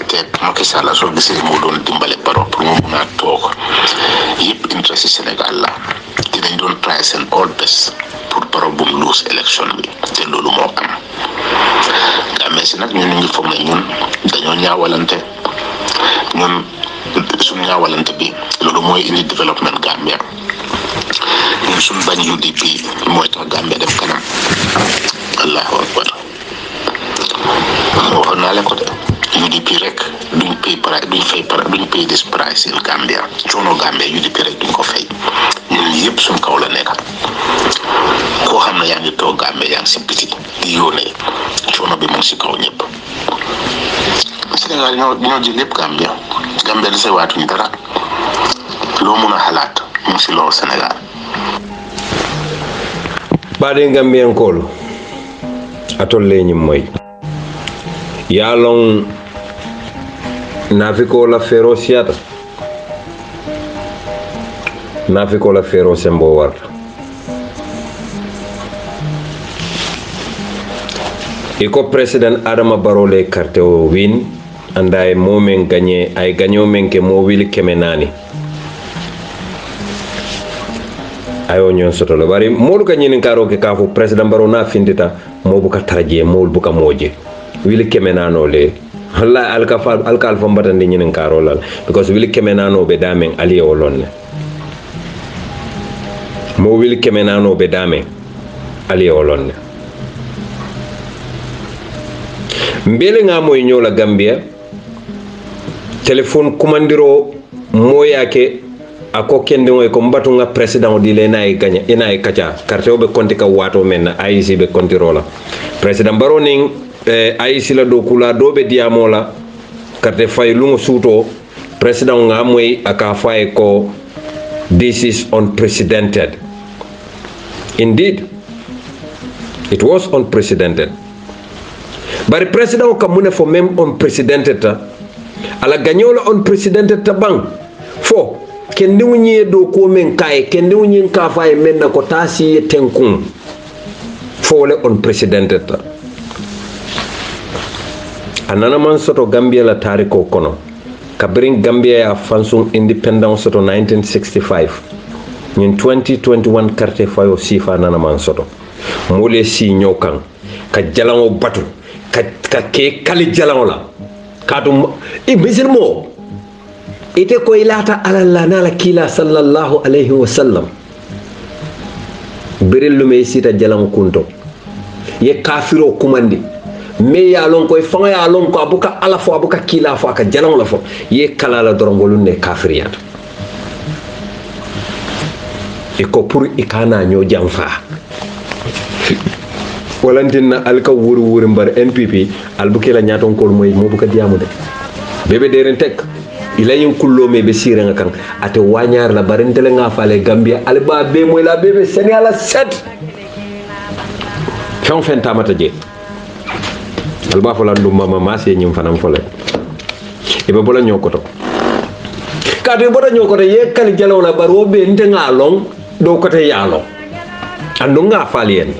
te Macky Sall soo gisee mu doon dimbale Barrow pour mu mun a toog yëpp interest si Sénégal la dinañ doon try seen all best pour Barrow bu mu lose election bi te loolu moo am Gambia si nag ñun ñu ngi foog ne ñun dañoo ñaawalante ñun suñu ñaawalante bi loolu mooy indi développement Gambia ñun suñu bañ UDP mooy tax Gambia dem kanam allahu akbar waxoon naa leen ko de UDP rek duñ pay this price in Gambia coono Gambia UDP rek duñ ko fay ñun yëpp suñ kaw la nekk koo xam ne yaa ngi toog Gambia yaa ngi si biti di yónnee coono bi mu ngi si kaw ñëpp Sénégal ñoo jël lépp Gambia da say waatuñ dara loo mun a xalaat mu si loolu Sénégal baade Gambien koolu atol le ñim moy yalon nafiko la ferociata nafiko la fero sembo warta iko president Adama Barrow le carte o win anda e momen gagné ay gagno men ke mo wili kemenani ayo ñon soto la bari molu ka ñinin karo ke kafu president Barrow na findita mo buka tarje mol buka moje wili kemenano le wallahi alka batandi ñinin karo lal because wili kemenano be damen aliye wolonne mo wili kemenano be damen aliye wolonne mbele nga moy ñola Gambia téléphone commandiro moyake ako kende moy ko mbatu nga président di le nay gagna ina e kacha carte o be konti ka wato men AIC be konti rola président Barrow ning AIC la do kula do be diamola carte fay lungo suto président nga moy aka fay ko this is unprecedented. Indeed it was unprecedented. Bari president ka mune fo même unprecedented ta ala gagnola unprecedented ta bang fo kende wunye do ko men kay kende wunye ka fay men na ko tasi tenkun fo le unprecedented ta anana man soto Gambia la tariko kono kabrin Gambia ya fansum independence soto 1965 ñin 2021 carte fayo sifa nana man soto mole si ñokan ka jalango batu ka ke kali jalango la kadum misilmo ite ko ilata alalla nala kila sallallahu alayhi wa sallam berellu me sita jalango kunto ye kafiro kumandi me ya lon koy fanga ya lon ko abuka ala fo abuka kila fo aka jalango la fo ye kala la dorongolun ne kafiriyat e ko pour ikana ñoo jamfa walantina alka wuri mbar NPP albukela nyaton kol moy mo buka diamu de bebe deren tek ilayin kullo me be sire nga kan ate wanyar la barentele nga fale Gambia alba be moy la bebe Sénégal set fon fen tamata je alba fola ndum mama masé nyim fanam fola ibe bola nyokoto kadu bola nyokoto ye kali jalaw la baro be nte nga long do ko te yalo andu nga falien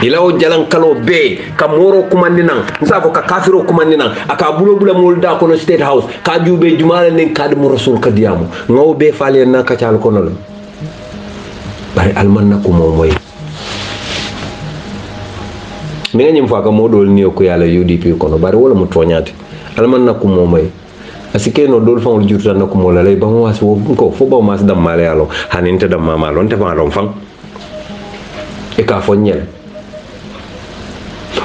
ilawo jalan kalo be ka moro kumandi nan nsafo ka kafiro kumandi nan aka bulo bula mol da kono state house ka jube jumala nen kadimu rasul kadiyamu ngaw be falien na ka cal kono la bari almanna ko mo moy mi nga ñim fa ka modol ni ko yalla UDP kono bari wala mu toñati almanna ko mo moy asike no dol fawul jurta na ko mo la lay ba mo waso ko fo ba mas dam male yalo haninte dam mama lon te fa lon fang e ka fo ñel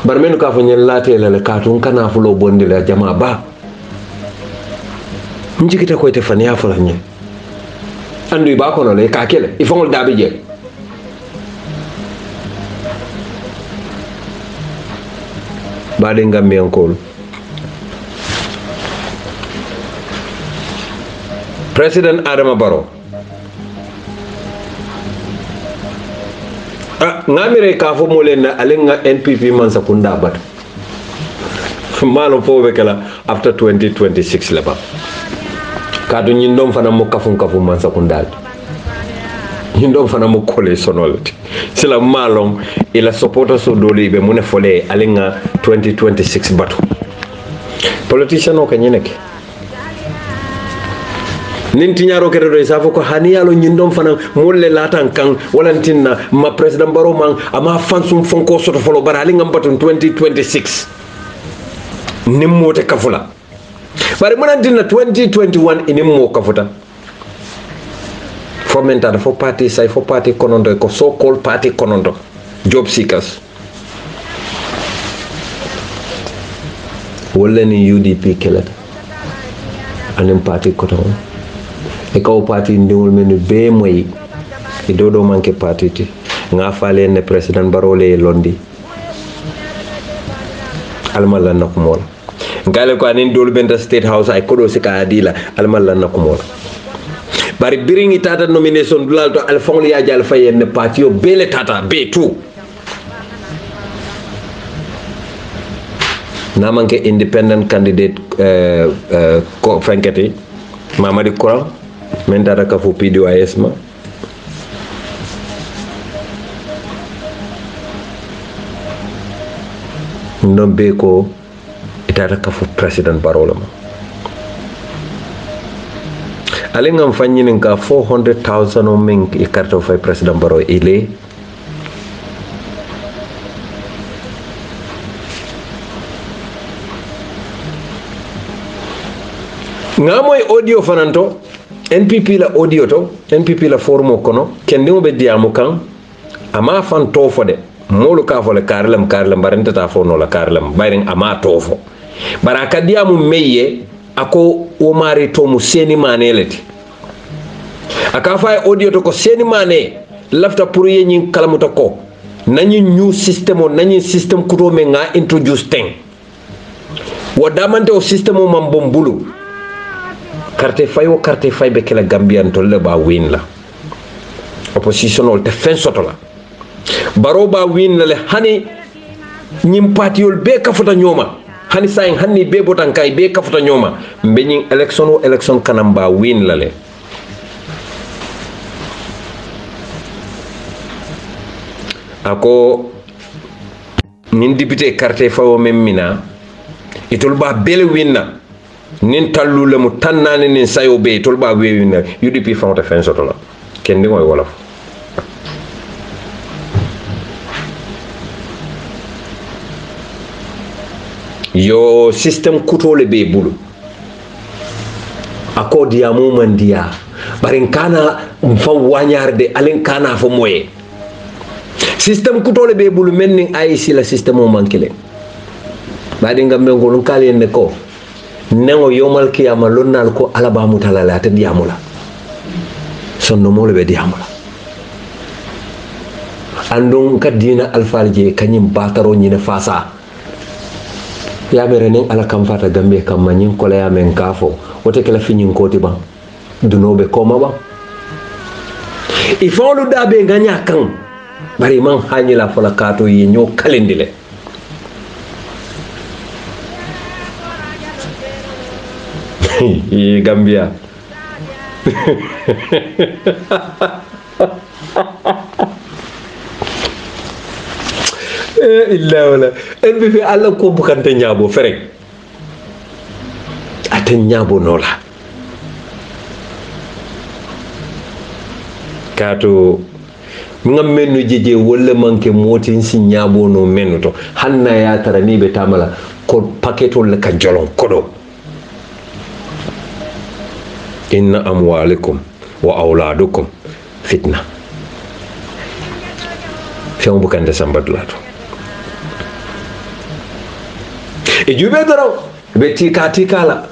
bar menu ka fo ñel laté la katun kana fulo bondi la jama ba njikita ko te fani afala nye andu ba ko no le ka kele ifongol dabe je baade Gambian kol President Adama Barrow ngamire ka fo mo len alenga NPP man sakunda bat malo fo be kala after 2026 laba kadu ñindom fana mo kafum man sakunda ñindom fana mo kole sonolti sila malom ila supporter so doli be mu ne fole alenga 2026 batu politician o kanyineke ninti ñaro kete do sa ko hani yalo ñindom fana molle latan kan walantinna ma president Barrow man ama fansum fonko soto folo barali ngam batun 2026 nimmote kafula bari monantinna 2021 inimmo kafuta fomenta fo party say fo party konondo ko so called party konondo job seekers wala ni UDP kelata anem party koton e kaw party ndingol men be moy e dodo manke party ti nga faale ne president Barrow le londi almala nakumol ngale ko anin dol benta state house ay kodo sika adila almala nakumol bari biringi tata nomination dulal to alfongli ya jal fayen ne party o bele tata be tout na manke independent candidate ko fankati Mamadi Koura men tata ka fo PDOIS ma ndombe ko itata ka fo president Barrow la ma alingam fanyinin ka 400,000 o min e carte fay president Barrow ile ngamoy audio fananto NPP la audio to NPP la formo kono kendi mo be diamu kan ama fan tofo de molu ka fo le karlam barenta ta fo no la karlam bayren ama tofo baraka diamu meye ako o mari to mu seni maneleti aka fay audio to ko seni mane lafta pour yenyi kalamuta ko nanyi new system system kuto me nga introduce ten wadamante o system o mambombulu carte fay be kala Gambian to le ba win la opposition ol te fen soto la Barrow ba win la le hani nyim patiol be kafuta nyoma hani sayin hani be botan kay be kafuta nyoma mbenyin election kanam ba win la le ako nin député carte fawo memmina itol ba bele winna nin tallu le mu tannani nin sayo be tol ba wewi na UDP fawta fen soto la kendi moy wolof yo system kutole be bulu akodi ya mumandia barin kana mfa wanyarde alen kana fo moye system kutole be bulu menni ay sila system o mankele badi ngambe ngolon kali ne ko nengo yomal kiyama lonnal ko alaba mutalala ta diamula sonno mole be diamula andon kadina alfalje kanyim bataro nyine fasa ya mere nen ala kam fata Gambe kam manyin ko la ya men kafo wote kala finyin koti ba dunobe koma ba ifolu dabe ganya kan bari man hanyila fola kato yi nyo kalendile Gambia illa wala NPP alla ko bukante nyabo ferek ate nyabo nola kato ngam mennu jeje wala manke motin si nyabo no mennu to hanna ya tara ni be tamala ko paquetol le ka jolon kodo inna amwalikum wa auladukum fitna fion bukande sambadulato e jube daro be tika la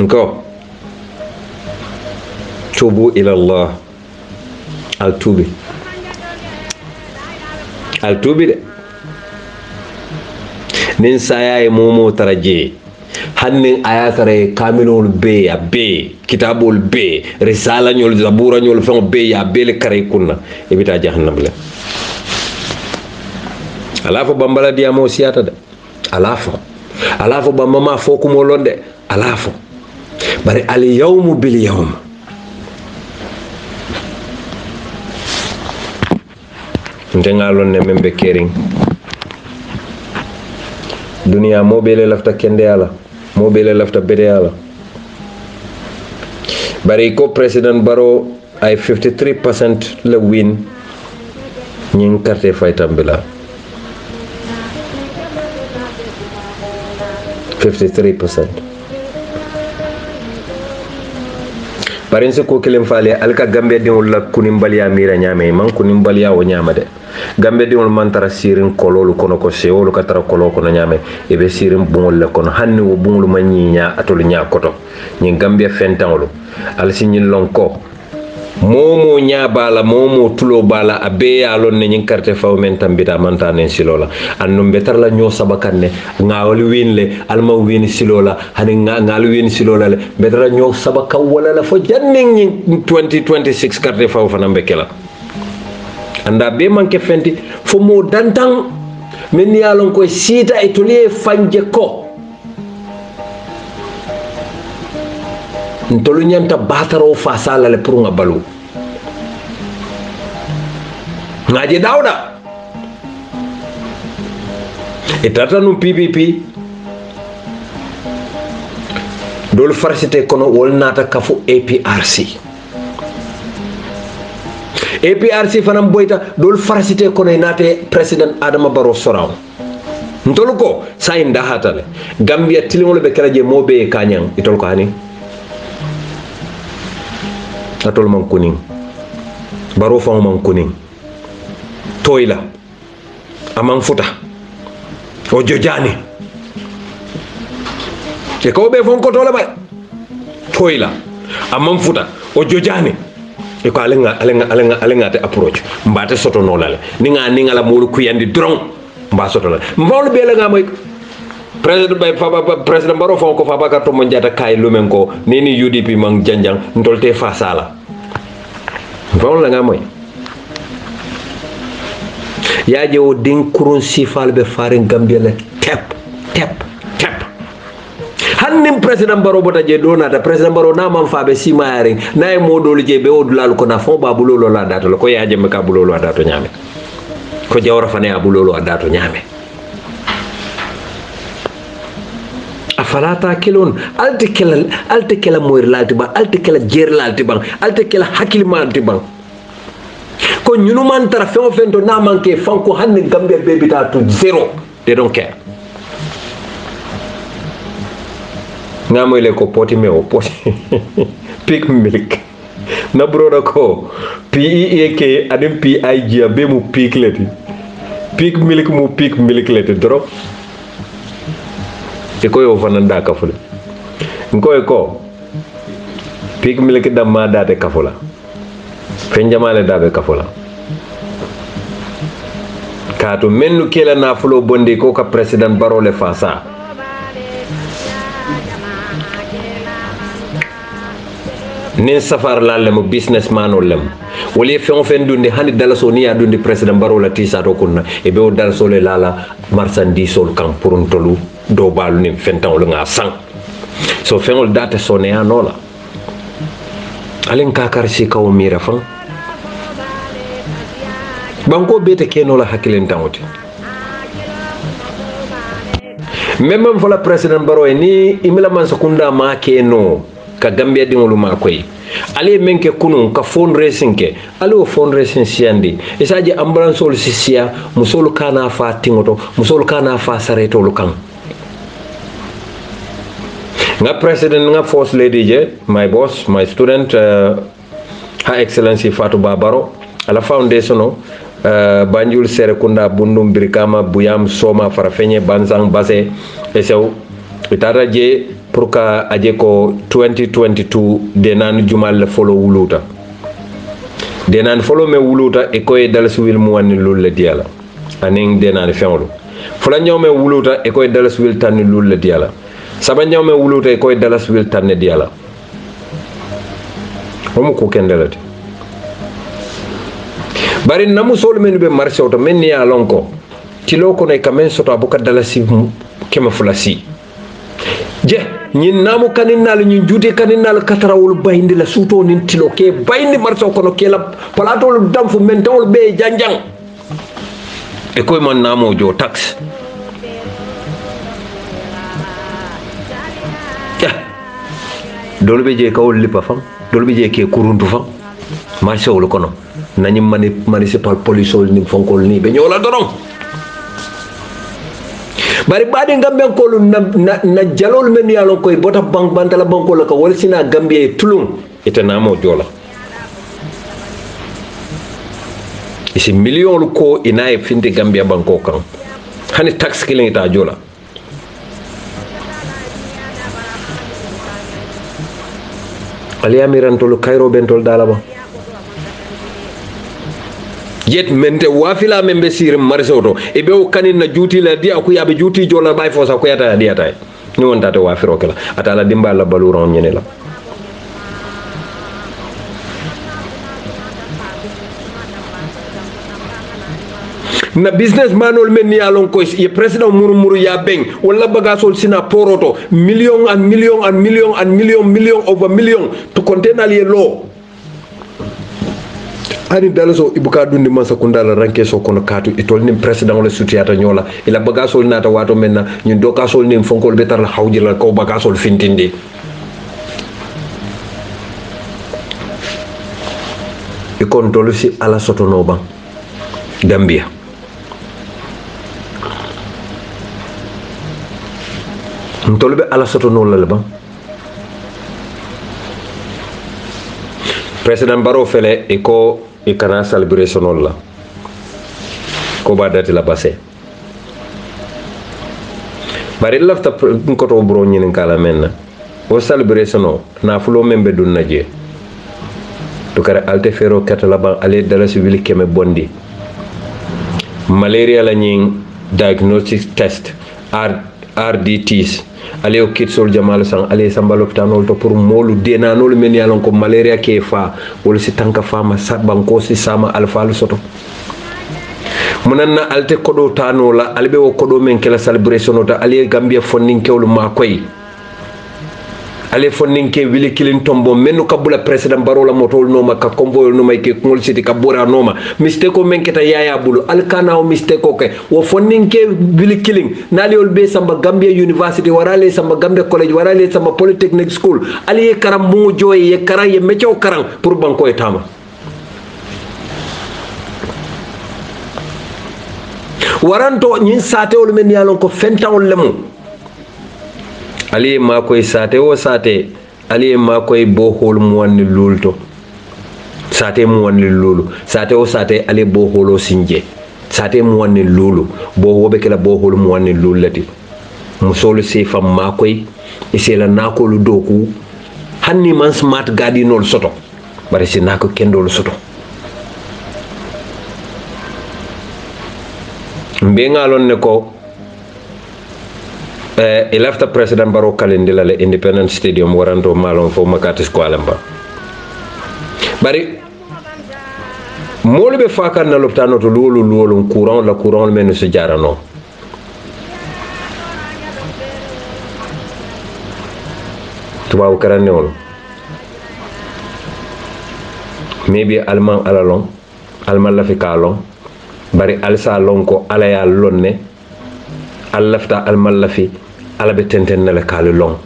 nko tubu ila Allah al tubi de nin saya e momo taraje hannin ayatare kamilol be ya be kitabol be risala nyol zabura nyol fon be ya be le kare kunna e bita jahannam le alafo bambala diamo siata de alafo bamba ma foku mo londe alafo bari al yawmu bil yawm ndengalon ne membe kering dunia mobile lafta kende ala mobile lafta bede ala bari ko president Barrow ay 53% le win ñing carte faytam bila 53% bari se ko kelem faale alka gambe diwol la kunimbaliya mira nyame man kunimbaliya o nyama de gambe diwol man tara sirin kololu kono ko sewolu ka tara kolo kono nyame e be sirin bungol le kono hanni wo bungolu manyinya atol nya koto nyi gambe fentangolu al sinyin lonko momo nya bala momo tulo bala abe ya lon ne nyin carte faw men tambita manta nen silola annum be tar la nyo sabakanne ngawal winle alma win silola hani ngal win silola le be tar nyo sabaka wala la fo janning nyin 2026 carte faw fana be kala anda be manke fenti fo mo dantang men ya lon ko sita e tole fanje ko ntolu nyanta bataro fa sala le pour nga balu ngaje dawda itata no PPP dol farsite kono wol nata kafu APRC fanam boyta dol farsite kono nate president Adama Barrow soraw ntolu ko sayinda hatale Gambia tilingol be kala je mobe kanyang itol ko hani atol man kuning Barrow fa man kuning toyla amang futa o jojani e ko be fon ko tola bay toyla amang futa o jojani e ko alenga te approach mbate soto no lale ni nga la molu kuyandi drong mba soto la mbol be la nga moy president Barrow fon ko fa baka to mon jata kay lumen ko nini UDP mang janjang ndolte fa sala mbol la nga moy yaje o din kurun sifal be farin Gambia le tep hannim president Barrow bota je donata president Barrow na man fa be simaring nay modol je be odulal ko na fon babulolo la dato ko yaje me ka bulolo dato nyame ko jawra fane abulolo dato nyame afalata kilon alte kala moir lalti ba alte kala jer lalti bang alte kala hakil malti bang ko ñunu man tara fengo fento na manke fanko hanne Gambia bebita to zero they don't care ngamo ile ko poti me o poti pig milk na broda ko PEAK adim PIG be mu pig leti pig milk leti drop e ko yo fananda kafula ngoy ko pig milk da ma date kafula fen jamale dabe kafula kaatu mennu kela na fulo bondi ko ka president Barrow le fasa nin safar lalle mo businessman o lem wali fen fen dundi hani dalaso ni ya dundi president Barrow la tisa to kunna e be o dalaso le lala marchandise ol kan pour tolu do balu ni fentan o nga sang so fen ol date sone anola alen kakar si kaw mira fan banko bete keno la hakilen tamuti même fola president Barrow ni imila man sakunda ma keno ka Gambia dingolu ma koy ale menke kunu ka fundraising ke ale o fundraising siandi isaji ambulance ol sisia musol kana fa tingoto musol kana fa sareto lukan nga president nga first lady je my boss my student Her Excellency Fatou Barrow ala foundation Banjul Serekunda Bundum Birkama Buyam Soma Farafenye Banzang Base esew itara je pour ka aje ko 2022 de nan jumal le folo wuluta de nan folo me wuluta e koy dalasi wil mu wani lulle diala aning de nan fenlu fula ñawme wuluta e koy dalasi wil tan lulle diala saba ñawme wuluta e koy dalasi wil tan diala omo ko kendelati bari namu sol men be marché auto men ni alonko tilo ko ne kamen soto abuka dalasi kema fulasi je ñin namu kaninal ñin juute kaninal katarawul bayndi la suto nin tilo ke bayndi marso kono ke la palatol damfu men tawol be janjang e koy man namo jo tax dolu be je kawol lipa fam dolu be je ke kuruntu fam marso wol kono nani municipal police ni fonkol ni be ñola dorom bari baade Gambien ko na jalol men yalo koy bota bank bantala banko la ko wal sina Gambie tulum ite namo jola isi million ko inaye finde Gambia banko kan hani tax killing ita jola ali amirantol Cairo bentol dalaba jet mente wafila membe sir marsoto e be o kanina juuti la dia ko yabe juuti jola bay fo sa ko yata dia tay ni won tata wafiro kala atala dimba la baluron nyene la na business manol men ni alon ko ye president murmuru ya beng wala bagasol sina poroto million and million and million and million over million to container ye law ani dalaso ibuka dundi mansa kundala ranke so kono katu itol nim president wala sutiyata nyola ila bagasol nata wato menna ñun do kasol nim fonkol betar la hawjila ko bagasol fintinde e kon tolu si ala soto no ban Gambia ntolu be ala soto no la ban president Barrow fele e ko e kana celebration la ko ba dati la passé bari lafta ko to bro ñin kala menna o celebration na fulo membe dun naje to kare alte fero katala ban ale dala civil keme bondi malaria la ñing diagnostic test RDTs ale o kitsol jamal sang ale samba lopitanol to pour molu denanol men yalon ko malaria ke fa wol si tanka fama sabanko si sama alfalu soto munanna alte kodo tanola albe o kodo men kala celebration ta ale Gambia fonnin kewlu ma koy ale fonnin ke wili kilin tombo menu kabula president Barola motol no makka convoy no may ke ngol city kabura no ma mistake o men keta yaya bulu alkana o mistake o ke wo fonnin ke wili kilin nali ol be samba Gambia University warale samba Gambia College warale samba Polytechnic School ali karam mo joye ye karam ye mecho karam pour banko e tama waranto nyin sate ol men yalon ko fentawol lemu ali ma koy sate o sate ali ma koy bo hol mo wonni lulto sate mo wonni lulu sate o sate ali bo holo sinje sate mo wonni lulu bo wobe kala bo hol mo wonni lulati musolu sifa ma koy isela nakolu doku hanni man smart gadinol soto bari si nako kendol soto mbe ngalon ne ko elafta president Barrow kalendila le Independence Stadium waranto malon fo makati squalem ba bari molu be fakar na loptano to lolu courant men se jarano tubaw karanne wol maybe alman alalon alman la fi kalon bari alsa lonko alaya lonne allafta alman la fi alabe tenten na le kal long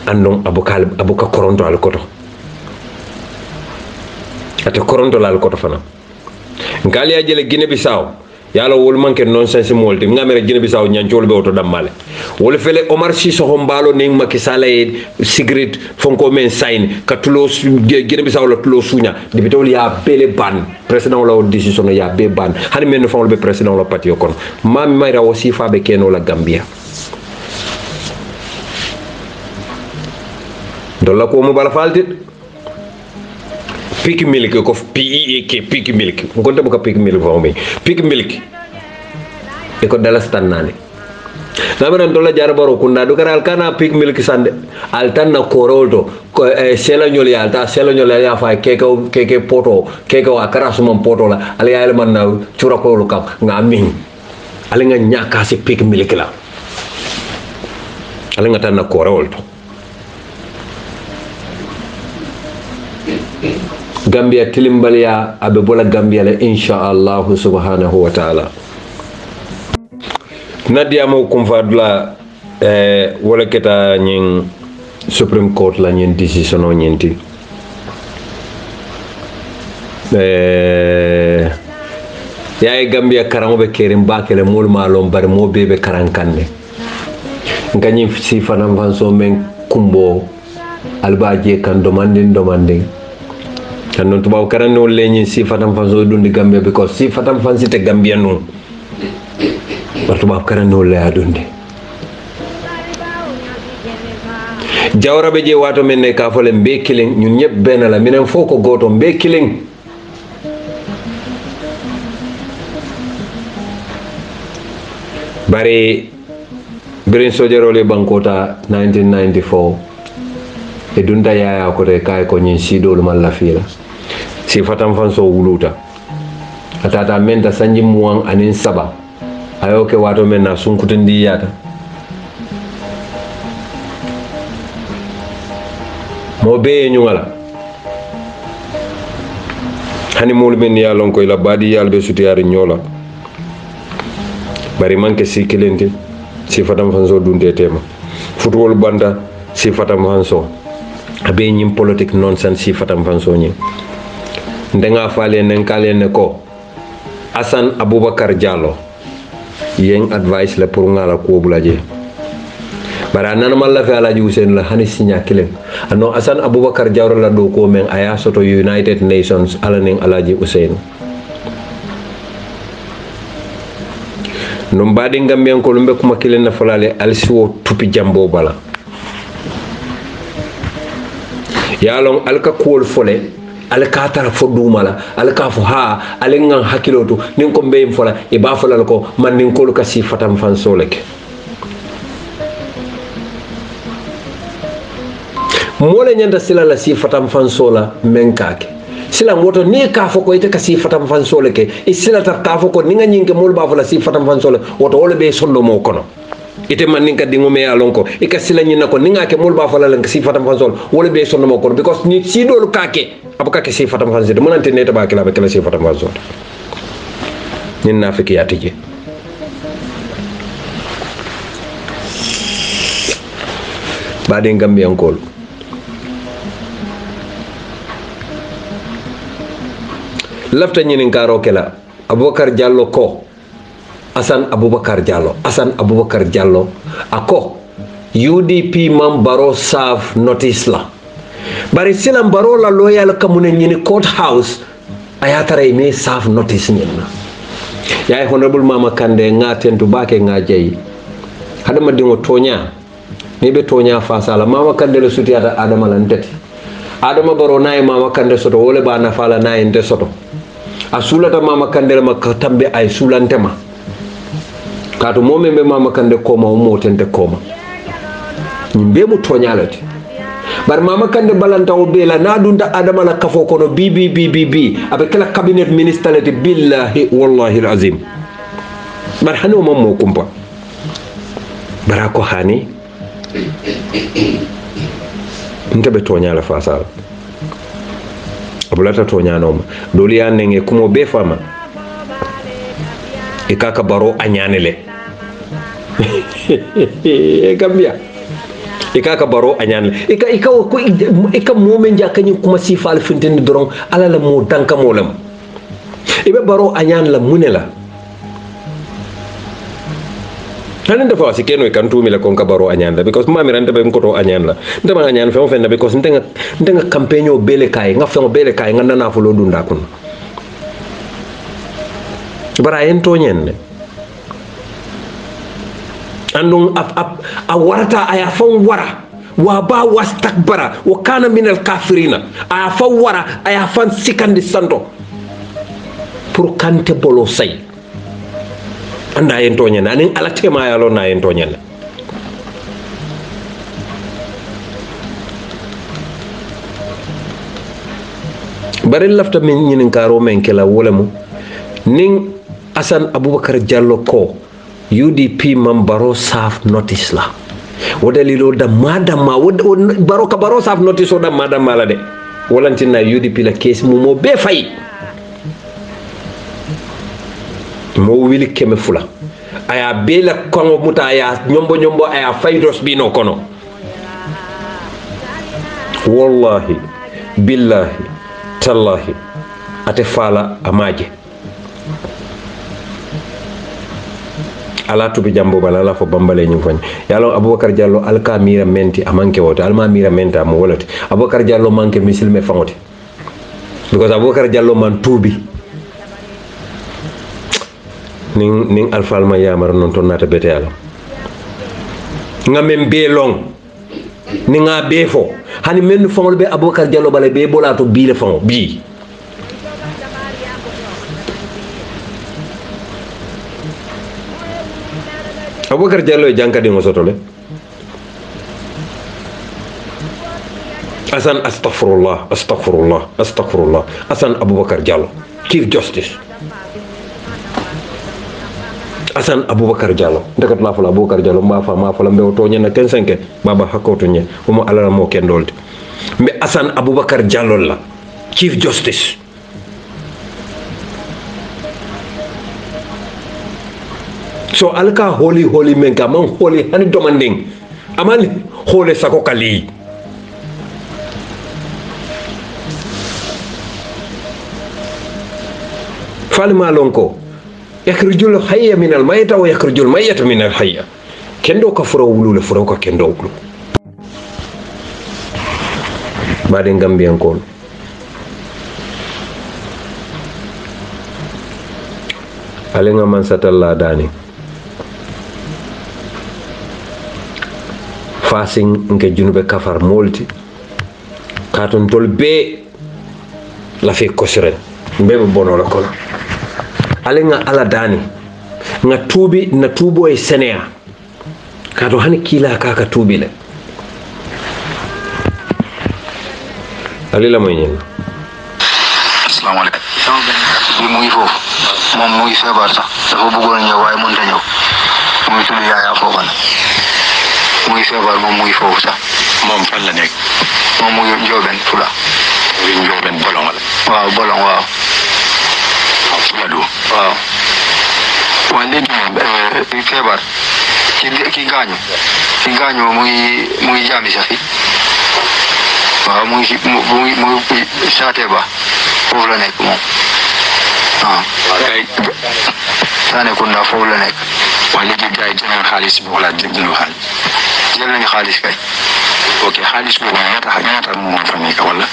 andon abuka koronto al koto ate koronto la al koto fana ngali ya jele Guinea Bissau yalo wol manke nonsense molti ngamere Guinea Bissau nyancol be oto dammale wol fele Omar Sissoco hombalo ni Macky Sall e cigarette fonko men sign ka tulo Guinea Bissau la tulo sunya dibitol ya bele ban president la decision ya be ban hani men fon be president la patio kon mam mayra aussi fa be keno la Gambia dolla ko mo bala faltit pig milk ko PEK pig milk ngonta buka pig milk fami pig milk e ko dalas tannani namanan dolla jara baro kunda do karal kana pig milk sande altanna korolto ko sela nyol ya alta sela nyol ya fa keke poto keke wa karasu mon poto la ala ya man na cura ko lu kam ngamin ala nga nyaka si pig milk la ala nga tanna korolto Gambia tilimbalia abe bola Gambia la inshallah subhanahu wa ta'ala nadia mo kumfadula wala keta nyin Supreme Court la nyin decision o nyinti yaay Gambia karamo be kerim bakele mol malom bar mo bebe karankande ngani si fanam fanso men kumbo albaje kan domanding kan non tubaw karanno leñi si fatam fanso dundi Gambia because si fatam fansite Gambia non tubaw karanno le adundi jawrabe je wato men ne ka fole mbe killing ñun ñep ben la minen foko goto mbe killing bari birin sojerole bankota 1994 e dunda yaya ko te kay ko ñin sidol malla fila si fatam fanso wuluta atata menta sanji muwan anin saba ayo ke wato men na sunkutendi yata mo be ñungala hani mul men ya lon koy la badi yalbe sutiyari ñola bari manke si kilenti si fatam fanso dunde tema football banda si fatam fanso abe ñim politique nonsense si fatam fanso ñi ndenga faale nen kale ne ko Assane Aboubacar Diallo yeng advice la pour ngala ko bulaje bara nan malla fi alaji Hussein la hani signa kilem ano Assane Aboubacar Diallo la do ko men aya soto United Nations alaning alaji Hussein no mbadi Gambian ko lumbe kuma kilen na falale alsiwo tupi jambo bala yalon alka kuwol fole alka tara fo dumala alka fo ha alengan hakilotu nin ko mbeyim fola e ba folal ko man nin ko ka si fatam fan soleke mole nyanda sila la si fatam fan sola menkake sila woto ni ka fo ko ite ka si fatam fan soleke e sila ta ka fo ko ni nga nyinge mol ba fola si fatam fan sole woto wole be sondo mo kono ite man ninka dingo me alon ko e ka sila nyina ko ninga ke mol ba fola lan si fatam fan sol wole be sondo mo kono because ni si dolu kake abuka ke si fatam fan sede monante neta ba kala be kala si fatam fan sol nyin na fiki yatije bade Gambian kol lafta nyinin karo kela Aboubacar Diallo ko Assane Aboubacar Diallo ako UDP man baro serve notice la bari silam baro la loyal kamune nyini court house ayatare me serve notice nyina yaay honorable Mama Kande nga tentu bake nga jayi hadama dingo tonya ni be tonya fasala Mama Kande le sutiyata adama lan teti adama baro nay Mama Kande soto wole ba na fala nay nte soto asulata Mama Kande ma tambe ay sulantema kato momen be Mama Kande koma o motente koma nyimbe mu tonyalati bar Mama Kande balanta o bela na dunda adama la kafo kono bi abe kala cabinet ministeriality billahi wallahi alazim bar hanu mo kumpa barako hani ntabe tonyala fasal abulata tonyano doli yanenge kumo be fama ikaka baro anyanele Gambia ikaka baro anyanele ika momen jakani kuma sifal finteni doron ala la mo danka molam ibe baro anyan la munela hanin da fawasi keno kan tumi la kon ka baro anyan la because mami ranta be ko to anyan la ndama anyan fe on fenda because ndenga campaign o bele kay nga fe o bele kay nga nana fo lo dunda kun bara en to nyenne andung a warata aya fon wara wa ba wastakbara wa kana min al kafirina aya fa wara aya fan sikandi santo pour kante bolo say anda yen toñana anin ala tema yalo na yen toñana bari lafta min ñinin karo men kela wolemu ning Asan Abubakar Jallow ko UDP man baro saf notice la wodalilo da madama baro ka baro saf notice o da madama la de walantina UDP la case mo be fay mo wili keme fula aya bela kongo muta aya nyombo aya faydos bino kono wallahi billahi tallahi ate fala amaje ala tubi jambo bala la fo bambale ñu fañ yalla Abubakar Jallow alka mira menti amanke wote alma mira menta mo wolati Abubakar Jallow manke misilme fangote because Abubakar Jallow man tubi ning alfalma yamar non ton nata bete yalla ngamen be long ni nga be fo hani men fangol be Abubakar Jallow bale be bolato bi le fango bi Abubakar Jallow jankadi ngo sotole Asan astaghfirullah Asan Abubakar Jallow Chief Justice Asan Abubakar Jallow ndakat la fala Abubakar Jallow ma fala mbe to nyana ken senke baba hakoto nye mo ala mo ken dolde mbe Asan Abubakar Jallow la Chief Justice so alka holy menka man holy hani domanding amani holy sako kali falma lonko yakhrijul hayya min al mayta wa yakhrijul mayyata min al hayya kendo ka furo wulule furo ka kendo wulu bade Gambian ko alenga man satalla dani fasing nke junube kafar molti katon tol be la fe kosren bebe bono la kono alenga ala dani nga tubi na tubo e senea kato hani kila kaka tubi le alila moyen assalamu alaikum bi muy fofu mom muy febar sax dafa bëggoon ñëw waaye mën ta ñëw muy tudd yaaya foofa muy febar moom muy foofu sax moom fan la nekk moom muy Njoben Fula Njoben bolong la waaw bolong waaw Fula du waaw waaye léegi moom febar ki gaañu muy jaami safi waaw muy saate ba foofu la nekk moom kay saane kunda foofu la nekk waaye léegi gars yi jël xaalis bi wala jël nañu xaalis kay ok xaalis boobu ñaata moom fa nekk wala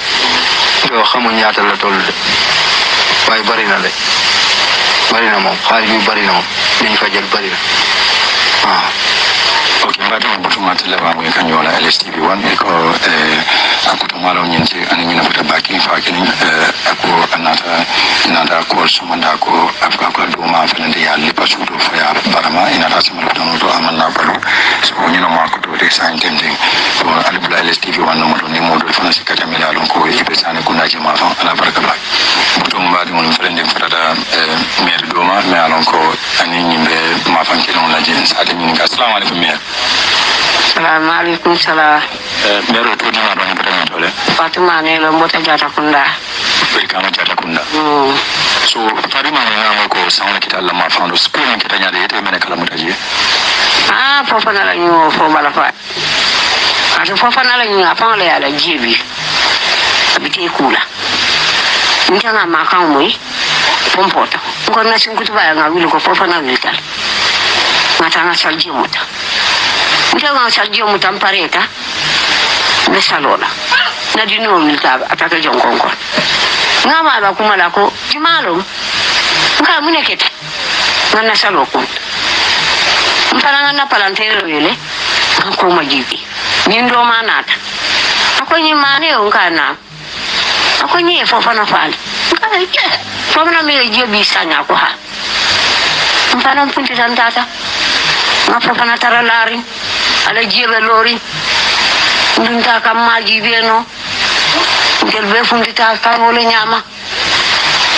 yow xamul ñaata la toll de waaye bari na moom xaalis bi bari na moom liñ fa jël bari na ok mbadi mo butuma tele ba mo kan yola LSTV 1 ko akuto malo nyinti ani nyina futa baki fa kini ako anata ko sumanda ko afka ko do ma fa ndi ya lipa sudo fa ya barama ina ta sama do no do amanna balu so nyina ma ko do de sa intending ko alibla LSTV 1 no mo ni mo do fa na sikata mi la lon ko ibe sane ko naji ma fa ala baraka ba butum mbadi mo fa ndi fa da mer do ma me alon ko ani nyimbe ma fa kino la jin sa de nyinga assalamu alaikum mer Assalamualaikum salam. Mero to dina do ngata tole. Fatima ne lo mbota jata kunda. Be kama jata kunda. So Fatima ne ko sawna kita Allah ma fa no school ni kita nyaade yete mena kala mutaji. Fofa na la nyu fo bala fa. Fofa na la nyu apa le ala jibi. Abiti kula. Ntanga makao moi pompota. Ngo na sinkutu ba nga wili ko fofa na vital. Matanga salji muta. Ntanga salji muta mpareta. Besalola. Na dino milta ataka jongongo. Ngama ba kumala ko jimalo. Nga muneketa. Ngana saloko. Mparanga na palantero yele. Ko majibi. Nindo manata. Ako ni mane ungana. Ako ni Fofana fali. Fofana mi je bisanya ko ha. Mpana mpunti tantata. Ma Fofana taralari. Ala jibe lori. Ndunta kamaji beno. Ngel be fundi ta kan wala nyama.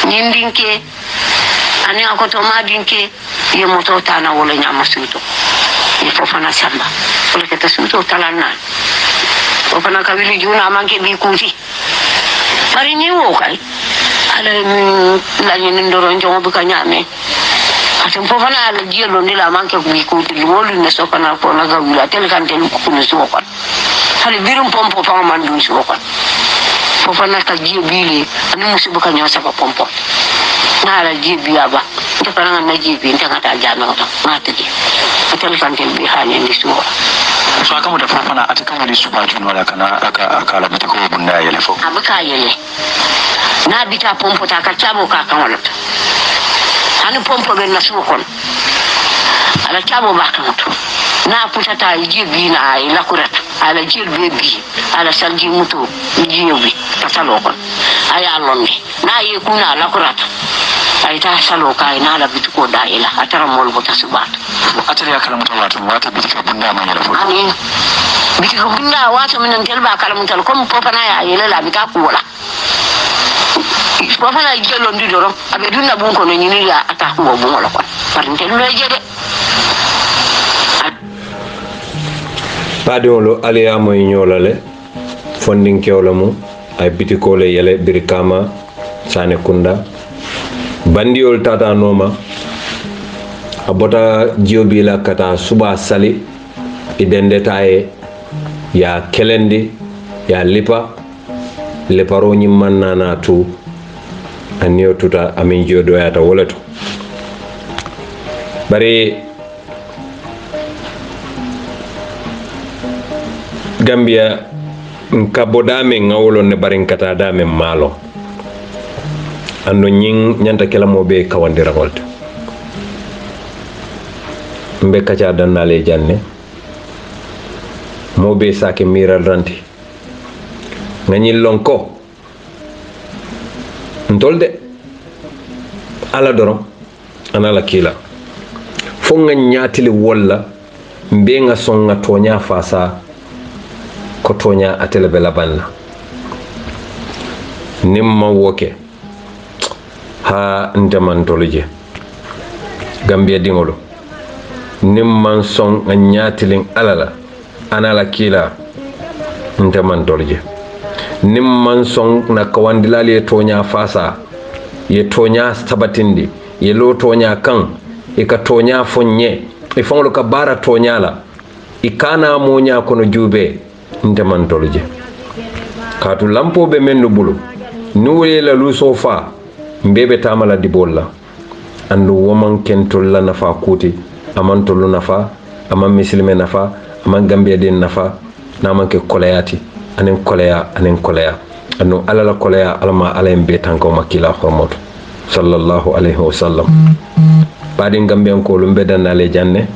Nyindinke. Ani ako to madinke. Ye moto tana wala nyama suto. Ye Fofana samba. Wala kata suto talana. Fofana kabili juna manke bikuti. Mari ni wo kai. Ala la ni ndoro njongo buka nyame. Atem Fofana ala jielo ndila manke bikuti wolu ne sokana ko na gawila tel kan tel ko ne sokon. Hali birum pompo pa man dun sokon. Fofana ka jibili ani musibuka nyosa pa pompo. Na ala jibiya ba. Ndepana na jibi ntanga jana ko matiki. Tel kan tel bi hani ndi suwa. So akamu da Fofana atakanga di suba jun wala kana akala bitako bunda yele fo. Abuka yele. Na bita pompo ta ka chabo ka kan wala. Hani pompo be na sukon. Ala chabo ba kan to. Na puta ta jibi na ila kurat. Ala jibi bi. Ala salji muto jibi ta salokon. Aya lonne. Na yi kuna ala kurat. Ay ta saloka ina la bitiko da ila atara mol bota subat. Atari akala mutawatu wata bitiko bunda ma yele fo. Ani bitiko bunda wata minan telba kala mutal kom Fofana ya yele la bita kuwala. Fofana jelo ndi doro abe dunna bun ko no nyini ya ata ko bo wala ko. Par ntel no jede. Padolo aliya moy ñolale fonding kewlamu ay bitiko le yele birikama sane kunda bandiol tata noma abota jiobi la kata suba sali idendetaye ya kelendi ya lipa leparo ñi mannana tu aniyo tuta amin jodo yata woleto bari Gambia nkabodame ngawlo ne barin kata dame malo ando nyin nyanta kala mo be kawandira holta mbe kacha dannale janne mo be sake miral ranti ngani lonko ndolde ala dorom anala kila fo nga nyatili walla mbe nga songa tonya fasa ko tonya atele bela banna nimma woke ha ndemantolje Gambia dingolo nimman son nyatilin alala anala kila ndemantolje nimman son na kawandilali ye tonya fasa ye tonya sabatindi ye lo tonya kan e ka tonya fonye e fonglo ka bara tonya la ikana monya kono jube ndemantolje katu lampo be mendu bulu nuwele la luso fa mbebe tamala dibolla andu woman kentol la nafa kuti amantolu nafa amam muslime nafa amam Gambia den nafa namanke kolayati anen kolaya anu alala kolaya alama alayen be tanko makila hormoto sallallahu alaihi wasallam badin Gambian ko lumbe danale janne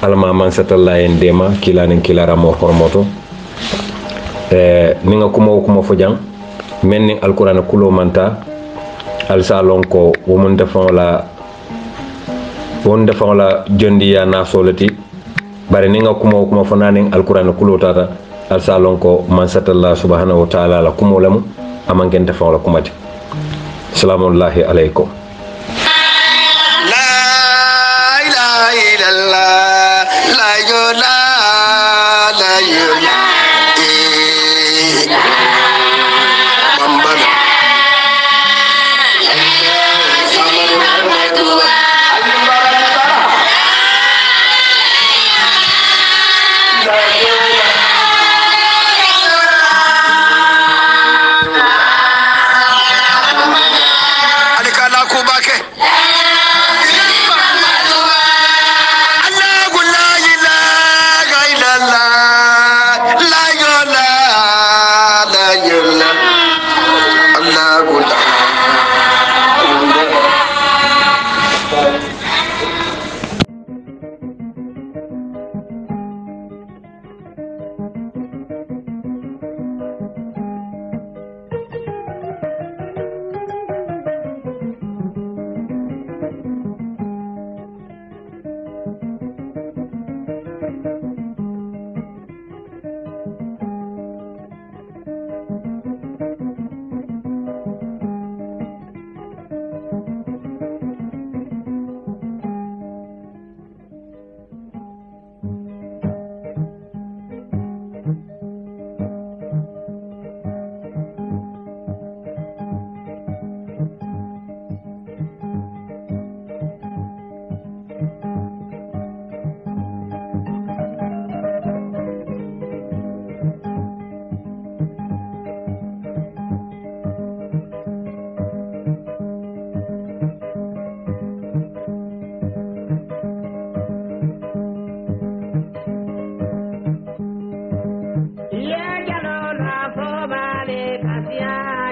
alama man satalla en dema kilanen kilara mo hormoto ninga kuma fo jang menni alquran kulo manta alsalon ko won defon la jondi ya na solati bare ninga kuma fo nanen alquran kulo tata alsalon ko man satalla subhanahu wa ta'ala la kumo lamu amangen defon la kumati assalamu alaikum la ilaha illallah la ilaha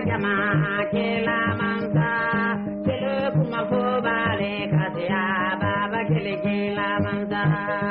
jama kela mansa kele kuma fo bale kasia baba kele kela mansa